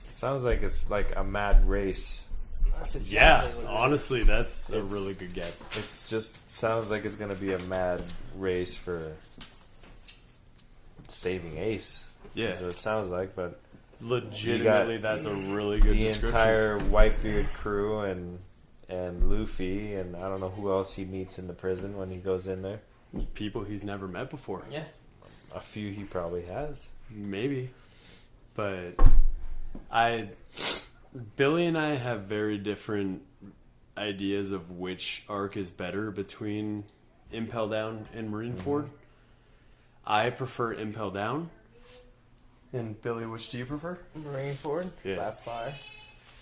Sounds like it's like a mad race. That's exactly Yeah, what it is. honestly, that's a It's- really good guess. It's just sounds like it's going to be a mad race for saving Ace. Yeah. That's what it sounds like, but Legitimately, You got that's a really good the description. entire Whitebeard crew and Luffy and I don't know who else he meets in the prison when he goes in there. People he's never met before. Yeah. A few he probably has. Maybe. But Billy and I have very different ideas of which arc is better between Impel Down and Marineford. I prefer Impel Down. And Billy, which do you prefer? Marineford. Yeah. By far.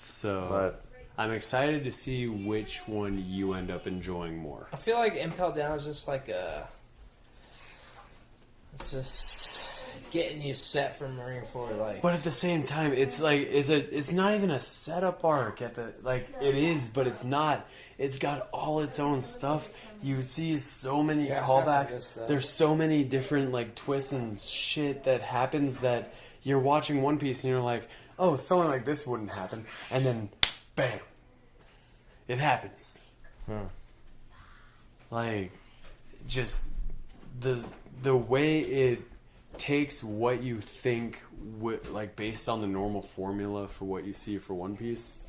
So But I'm excited to see which one you end up enjoying more. I feel like Impel Down is just like a. It's just getting you set for Marineford life. But at the same time, it's like it's not even a setup arc at the it is, but it's not. It's got all its own stuff. You see so many Yeah, it's got some good callbacks. stuff. There's so many different like twists and shit that happens that you're watching One Piece and you're like, oh, something like this wouldn't happen, and then, bam, it happens. Like, just the way it takes what you think like based on the normal formula for what you see for One Piece,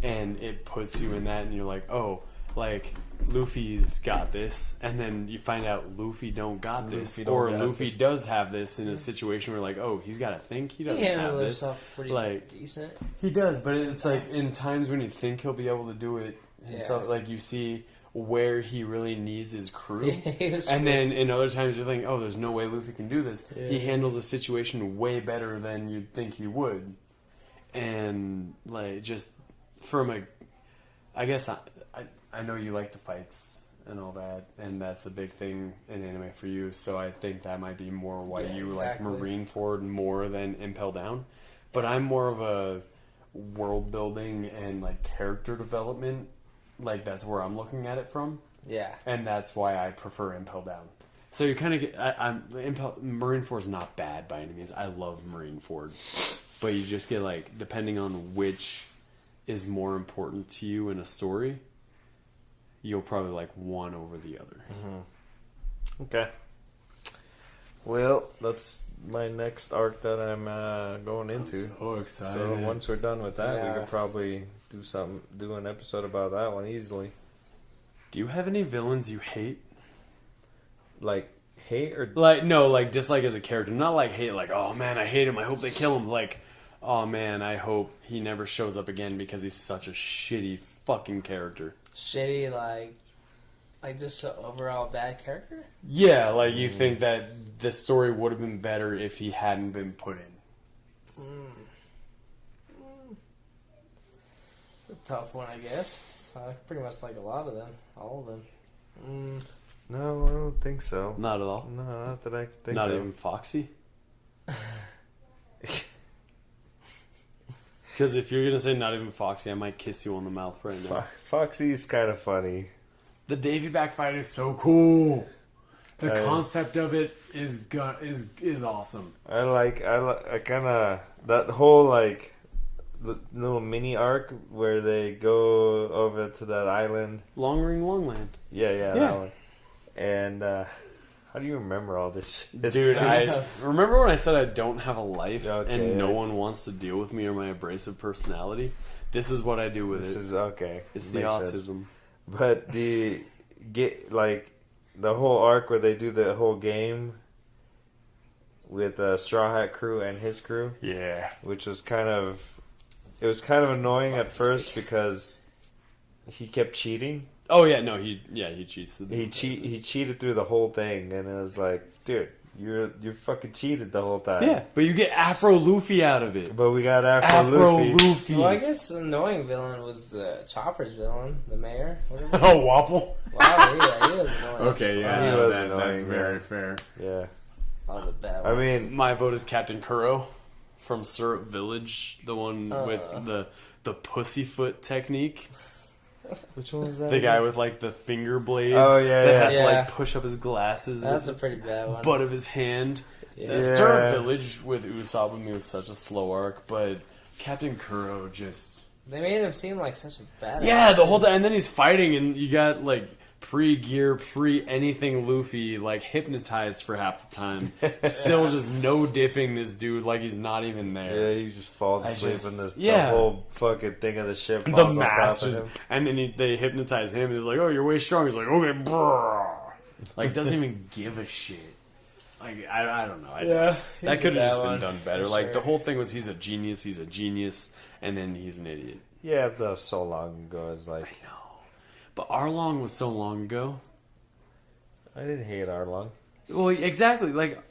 and it puts you in that, and you're like, oh, like Luffy's got this, and then you find out Luffy don't got this, Luffy don't or got Luffy this. does have this in a situation where like, oh, he's got to think, he doesn't He have handled this. himself pretty Like, decent. he does, but it's like in times when you think he'll be able to do it himself, Yeah. like you see where he really needs his crew. He was And pretty- then in other times you're thinking, oh, there's no way Luffy can do this. Yeah. He handles the situation way better than you'd think he would. And like just from a, I guess I know you like the fights and all that, and that's a big thing in anime for you. So I think that might be more why Yeah, you exactly. like Marineford more than Impel Down. But I'm more of a world building and like character development. Like that's where I'm looking at it from. Yeah. And that's why I prefer Impel Down. So you kind of get Marineford is not bad by any means. I love Marineford, but you just get like depending on which is more important to you in a story, you'll probably like one over the other. okay. Well, that's my next arc that I'm going into. So excited! So once we're done with that, Yeah. we could probably do an episode about that one easily. Do you have any villains you hate? Like hate or Like no, like dislike as a character, not like hate. Like oh man, I hate him. I hope they kill him. Like oh man, I hope he never shows up again because he's such a shitty fucking character. Shitty, like just an overall bad character? Yeah, like you think that the story would have been better if he hadn't been put in. A tough one, I guess. So I pretty much like a lot of them. All of them. no, I don't think so. Not at all. No, not that I think. Not of. even Foxy. Because if you're gonna say not even Foxy, I might kiss you on the mouth right now. Foxy's kind of funny. The Davy back fight is so cool. The concept of it is awesome. I kind of that whole like little mini arc where they go over to that island. Long Ring Longland. Yeah, that one. And how do you remember all this shit? Dude, I remember when I said I don't have a life Okay. and no one wants to deal with me or my abrasive personality. This is what I do with This it. is okay. It's the Makes autism. sense. But the whole arc where they do the whole game with Straw Hat Crew and his crew, Yeah. which was kind of annoying at first because he kept cheating. Oh yeah, no, he cheats. He cheated through the whole thing, and it was like, dude, you fucking cheated the whole time. Yeah, but you get Afro Luffy out of it. But we got Afro Luffy. Well, I guess the annoying villain was Chopper's villain, the mayor. Whatever. Oh, Wapple. Wow, yeah, he was annoying. Okay, yeah, He was that's annoying, very yeah. fair. Yeah. That was a bad I one. mean, My vote is Captain Kuro from Syrup Village, the one with the pussyfoot technique. which one was that? The guy with like the finger blades. Oh, yeah, that yeah. has to Yeah. like push up his glasses That's a with pretty bad the one. butt of his hand. Yeah. The Syrup Village with Usopp with me was such a slow arc, but Captain Kuro just They made him seem like such a badass. yeah, the whole time, and then he's fighting, and you got like pre-gear, pre-anything Luffy, like hypnotized for half the time. Still just no diffing this dude like he's not even there. Yeah, he just falls asleep just- and yeah. the whole fucking thing of the ship The falls on top of masters, him. and then they hypnotize him, and he's like, "Oh, you're way strong." He's like, "Okay, brr." Like doesn't even give a shit. Like I don't know. Yeah, That could have just been one, done better. for Like sure. the whole thing was he's a genius, and then he's an idiot. Yeah, that was so long ago. It's like, I know, but Arlong was so long ago. I didn't hate Arlong. Well, exactly. Like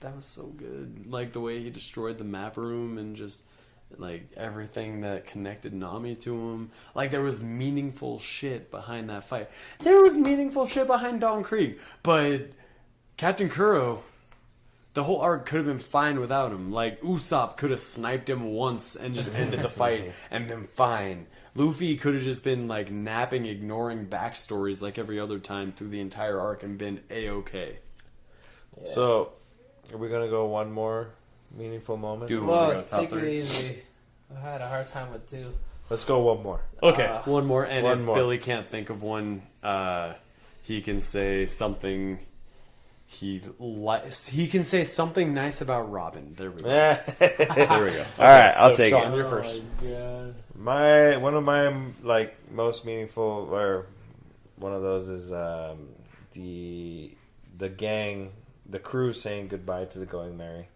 that was so good. Like the way he destroyed the map room and just like everything that connected Nami to him. Like there was meaningful shit behind that fight. There was meaningful shit behind Don Krieg, but Captain Kuro, the whole arc could have been fine without him. Like Usopp could have sniped him once and just ended the fight and been fine. Luffy could have just been like napping, ignoring backstories like every other time through the entire arc and been a-okay. Yeah. So, are we gonna go one more meaningful moment? Dude. Well, top take it three. easy. I had a hard time with two. Let's go one more. Okay, one more. And one if more. Billy can't think of one, he can say something. He can say something nice about Robin. There we go. Yeah. There we go. All right, I'll so take Sean, it. you're first. My one of my like most meaningful, or one of those is the gang, the crew saying goodbye to the Going Merry.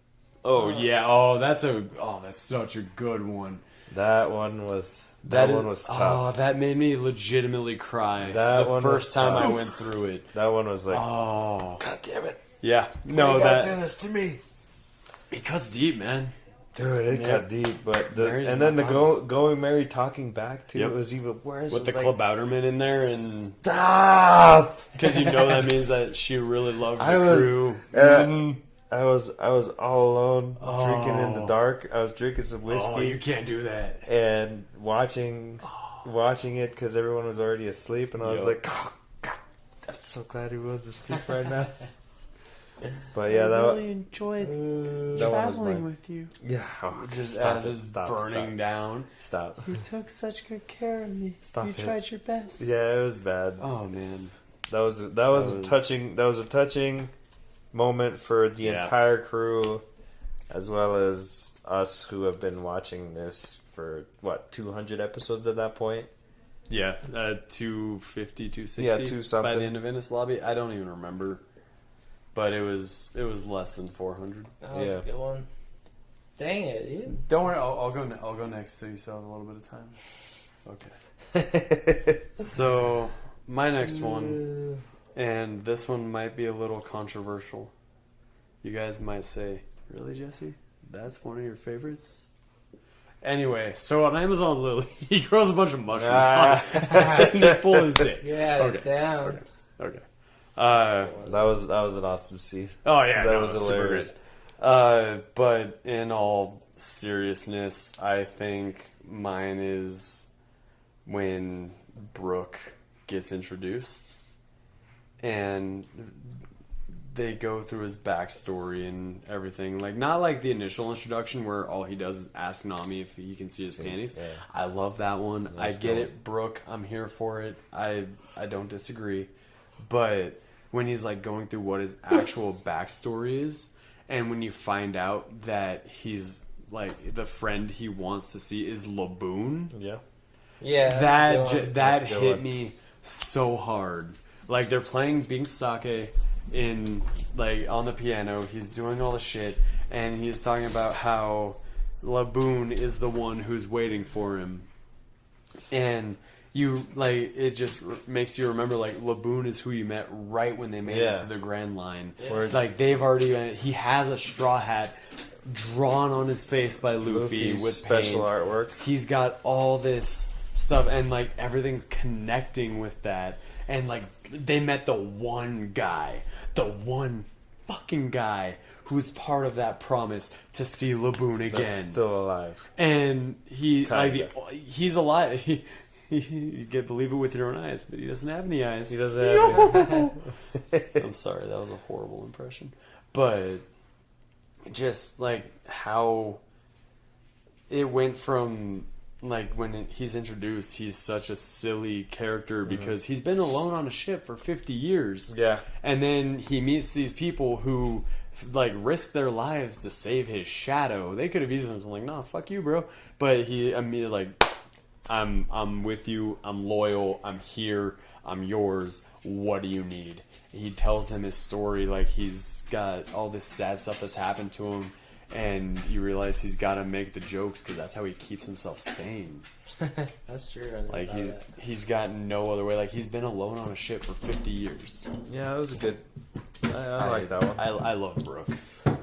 Oh yeah. That's such a good one. That one was That one was Oh, tough. that made me legitimately cry. That the one first was time tough. I went through it. That one was like, Oh God damn it! yeah. Why No, you gotta that do this to me, it cuts deep, man. dude. It Yeah. got deep, but Mary's and then the not Going Merry talking back too. Yep. It was even worse. With It the was like, Klabouterman in there, and stop. because you know that means that she really loved the I was- crew. I was all alone, drinking in the Oh. dark. I was drinking some whiskey. Oh, you can't do that. and watching it because everyone was already asleep, and I was Yep. like, oh, God, I'm so glad everyone's asleep right now. But yeah, that enjoyed that one was mine. with you. Yeah, oh, Just stop as it, it's stop, burning down. Stop. You took such good care of me. Stop you it. tried your best. Yeah, it was bad. Oh man. That was a was- touching. That was a touching moment for the Yeah. entire crew, as well as us who have been watching this for 200 episodes at that point. Yeah, 250, 260 Yeah, two by something. the end of Venice Lobby. I don't even remember, but it was less than 400. That was Yeah. a good one. Dang it, dude. Don't worry, I'll go next, so you still have a little bit of time. Okay. So my next one, and this one might be a little controversial. You guys might say, "Really, Jesse? That's one of your favorites?" Anyway, so on Amazon Lily, he grows a bunch of mushrooms and he pull his dick. Yeah, Okay. down. Okay. That was an awesome scene. Oh yeah, That no, was it's super hilarious. great. But in all seriousness, I think mine is when Brooke gets introduced and they go through his backstory and everything. Like, not like the initial introduction where all he does is ask Nami if he can see his panties. Yeah. I love that one. That's I get cool. it, Brooke. I'm here for it. I don't disagree. But when he's like going through what his actual backstory is, and when you find out that he's like the friend he wants to see is Laboon, Yeah. Yeah, that that's that a good hit one. me so hard. Like, they're playing Bing Sake in like on the piano. He's doing all the shit, and he's talking about how Laboon is the one who's waiting for him, and you like it just makes you remember like Laboon is who you met right when they made Yeah. it to the Grand Line. Where- Like, they've already he has a straw hat drawn on his face by Luffy Luffy's with special paint. artwork. He's got all this stuff, and like everything's connecting with that, and like they met the one fucking guy who's part of that promise to see Laboon again, That's still alive. and he Kinda. he's alive. You can believe it with your own eyes, but he doesn't have any eyes. He doesn't have I'm sorry, that was a horrible impression, but just like how it went from like when he's introduced, he's such a silly character because he's been alone on a ship for 50 years. Yeah. And then he meets these people who like risk their lives to save his shadow. They could have easily been like, "Nah, fuck you, bro." But he immediately like, I'm with you. I'm loyal. I'm here. I'm yours. What do you need?" He tells them his story, like he's got all this sad stuff that's happened to him, and you realize he's got to make the jokes because that's how he keeps himself sane. That's true. I never Like thought he's got no other way. Like, he's been alone on a ship for 50 years. Yeah, that was a good. I like that one. I love Brooke. All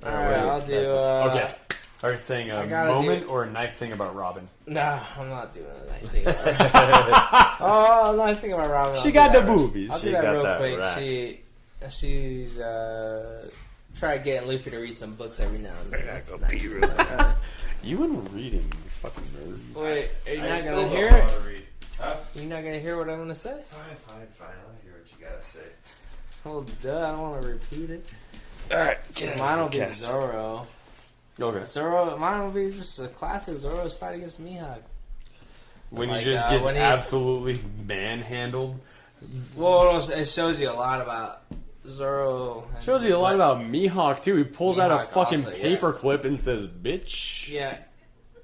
right, I'll do. Okay. Are you saying a I gotta moment do- or a nice thing about Robin? Nah, I'm not doing a nice thing. About oh, nice thing about Robin. She got the boobies. I'll do She that got real that quick. rack. She's tried getting Luffy to read some books every now and then. You and reading, you fucking nerd. Wait, are you I not still gonna don't hear know it? how to read. Huh? You're not gonna hear what I'm gonna say? Fine. I'll hear what you gotta say. Oh, duh! I don't want to repeat it. Alright, get Mine will be Zoro. Okay. Zoro. Mine will be just a classic Zoro's fight against Mihawk. When Like, he just gets when he's- absolutely manhandled. Well, it shows you a lot about Zoro. and- Shows you a lot about Mihawk, too. He pulls out a Mihawk fucking also, yeah. paperclip and says, "Bitch." Yeah,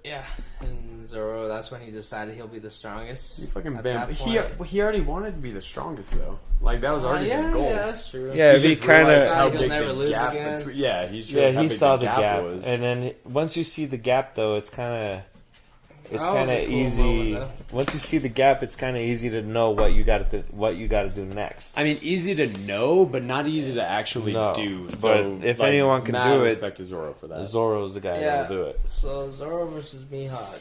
yeah. And Zoro, that's when he decided he'll be the strongest. He fucking at bam. that He point. already wanted to be the strongest, though. Like, that was already his goal. Yeah, that's true. Yeah, if He he just kind realized of. how He'll big never the lose gap again. between. Yeah, he just Yeah, realized how he big saw the the gap gap, was. and then once you see the gap, though, it's kind That was of a cool easy. moment, Once you see the gap, it's kind of easy to know what you got to do next. I mean, easy to know, but not easy to actually No, do. but So, if like, anyone can mad do it, respect to Zoro for that. Zoro's the guy Yeah. that'll do it. So Zoro versus Mihawk.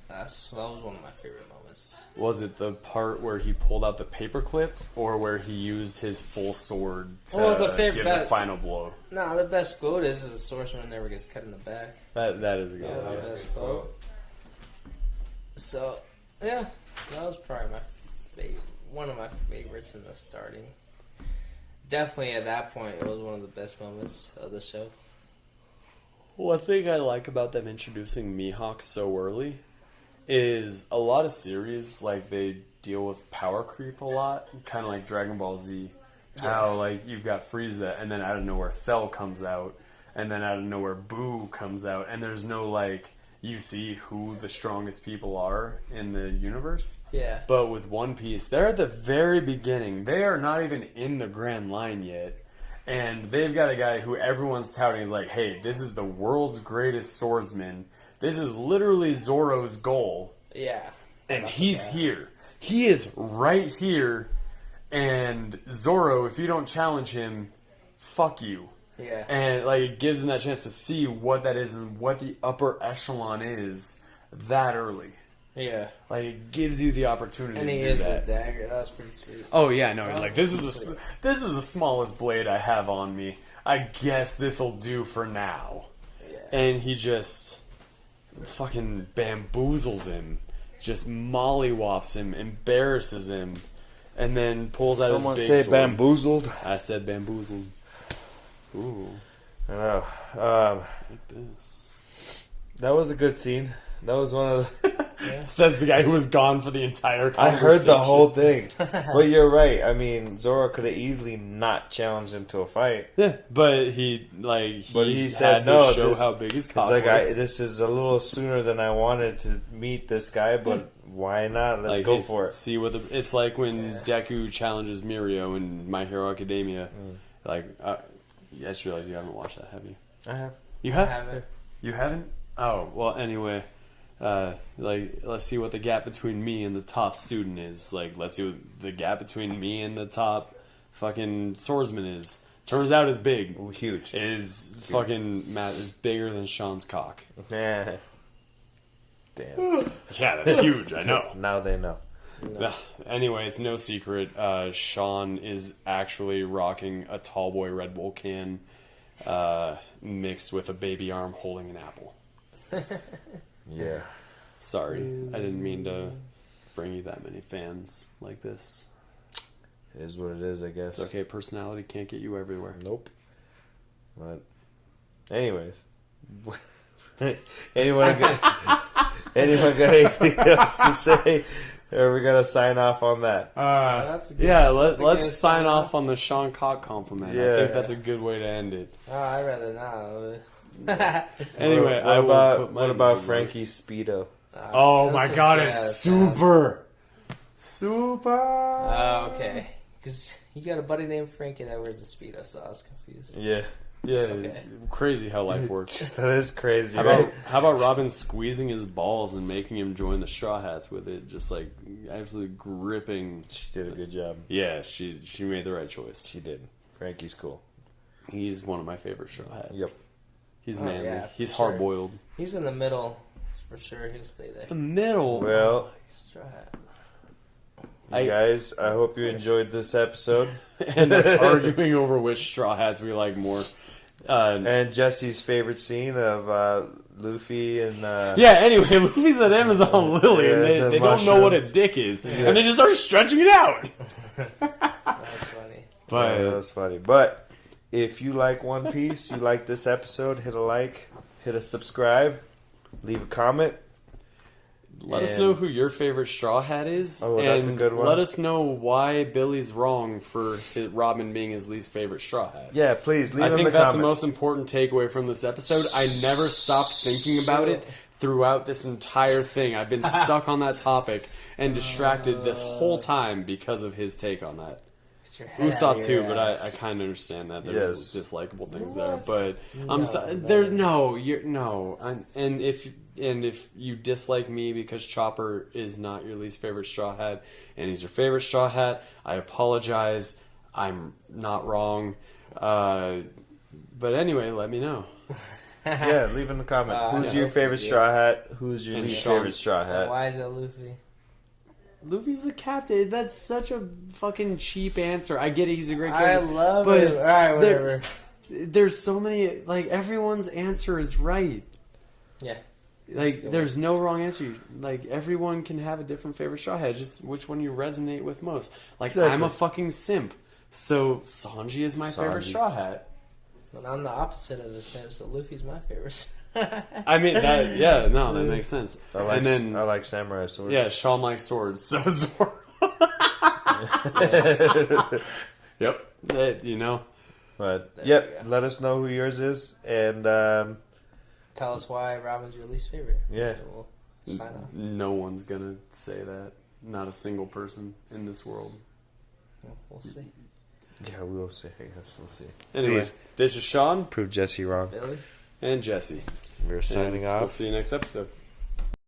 That was one of my favorite moments. Was it the part where he pulled out the paperclip, or where he used his full sword to Well, the favorite- give the that- final blow? No, the best quote is the swordsman never gets cut in the back. That is a good That was one. the best quote. So, yeah, that was probably one of my favorites in the starting. Definitely at that point, it was one of the best moments of the show. One thing I like about them introducing Mihawk so early is a lot of series, like, they deal with power creep a lot, kind of like Dragon Ball Z. How, like, you've got Frieza, and then out of nowhere Cell comes out, and then out of nowhere Boo comes out, and there's no, like, you see who the strongest people are in the universe. Yeah. But with One Piece, they're at the very beginning. They are not even in the Grand Line yet. And they've got a guy who everyone's touting is like, hey, this is the world's greatest swordsman. This is literally Zoro's goal. Yeah. And he's here. He is right here. And Zoro, if you don't challenge him, fuck you. Yeah. And like, it gives him that chance to see what that is and what the upper echelon is that early. Yeah. Like, it gives you the opportunity And he to do is that. the dagger. That was pretty sweet. Oh yeah, no, he's Oh, like, this is the smallest blade I have on me. I guess this'll do for now. Yeah. And he just fucking bamboozles him, just mollywops him, embarrasses him, and then pulls out Someone his big say sword. bamboozled. I said bamboozled. Ooh, I know. like this. That was a good scene. That was one of the... Says the guy who was gone for the entire I conversation. heard the whole thing. But you're right. I mean, Zoro could have easily not challenged him to a fight. Yeah, but he said, had "No, to show this- how big his It's cock like, was. this is a little sooner than I wanted to meet this guy, but why not? Let's go for it. See what it's like when Yeah. Deku challenges Mirio in My Hero Academia. Like, I just realized you haven't watched that, have you? I have. You I have? haven't. You haven't? Oh, well, anyway. Let's see what the gap between me and the top student is. Like, let's see what the gap between me and the top fucking swordsman is. Turns out it's big. Ooh, huge. Is fucking Matt is bigger than Sean's cock. Yeah. Damn. Yeah, that's huge. I know. Now they know. Anyway, it's no secret. Sean is actually rocking a tall boy Red Bull can mixed with a baby arm holding an apple. Yeah. Sorry, I didn't mean to bring you that many fans like this. It is what it is, I guess. It's okay, personality can't get you everywhere. Nope. But, anyways. anyone got anything else to say? Or are we going to sign off on that? That's a good- Yeah, that's a let's good sign off on the Sean Cock compliment. I Yeah. think that's a good way to end it. Oh, I'd rather not. Anyway, what about Frankie's? Frankie's Speedo? Oh my That's god, just it's bad. super! Super! Oh, okay. Because you got a buddy named Frankie that wears a Speedo, so I was confused. Yeah. Yeah, Okay. crazy how life works. That is crazy, How right? about, how about Robin squeezing his balls and making him join the Straw Hats with it? Just like absolutely gripping. She did a good job. Yeah, she made the right choice. She did. Frankie's cool. He's one of my favorite Straw Hats. Yep. He's Oh, manly. yeah, He's for sure. hard boiled. He's in the middle, for sure. He'll stay there. The middle. Well, Straw hat. you guys, I hope you enjoyed this episode. And us arguing over which Straw Hats we like more. And Jesse's favorite scene of Luffy and... Yeah, anyway, Luffy's at Amazon Lily, and Yeah, the they don't know what a mushrooms. dick is, and they just start stretching it out. That's funny. But that was funny. But if you like One Piece, you like this episode, hit a like, hit a subscribe, leave a comment. let us And- know who your favorite Straw Hat is, Oh, and that's a good one. let us know why Billy's wrong for Robin being his least favorite Straw Hat. Yeah, please leave I in think the that's comment. the most important takeaway from this episode. I never stopped thinking about it throughout this entire thing. I've been stuck on that topic and distracted this whole time because of his take on that. Get your head out Usopp of too, your but ass. I kind of understand that there's Yes. dislikable things What? there. But I'm No, so, no. there. No, you're no. And if you dislike me because Chopper is not your least favorite Straw Hat and he's your favorite Straw Hat, I apologize. I'm not wrong. But anyway, let me know. Yeah, leave in the comment. Who's yeah. your favorite Straw Hat? Who's your And least Sean. favorite Straw Hat? Why is it Luffy? Luffy's the captain. That's such a fucking cheap answer. I get it. He's a great I character. love but it. Alright, whatever. There's so many. Like everyone's answer is right. Yeah. Like good there's no wrong answer. Like everyone can have a different favorite Straw Hat. Just which one you resonate with most. Like Exactly. I'm a fucking simp. So Sanji is my favorite Sanji. Straw Hat. But I'm the opposite of the Sim, so Luffy's my favorite. I mean that. Yeah, no, that makes sense. I and like then samurai swords. yeah, Sean likes swords. So Zoro. Yep. You know. But There yep, we go. let us know who yours is, and Tell us why Robin's your least favorite. Yeah. And we'll sign off. No one's gonna say that. Not a single person in this world. We'll see. yeah, we'll see. I guess we'll see. Anyway, Please this is Sean prove Jesse wrong. Billy? and Jesse. We're signing And off. We'll see you next episode.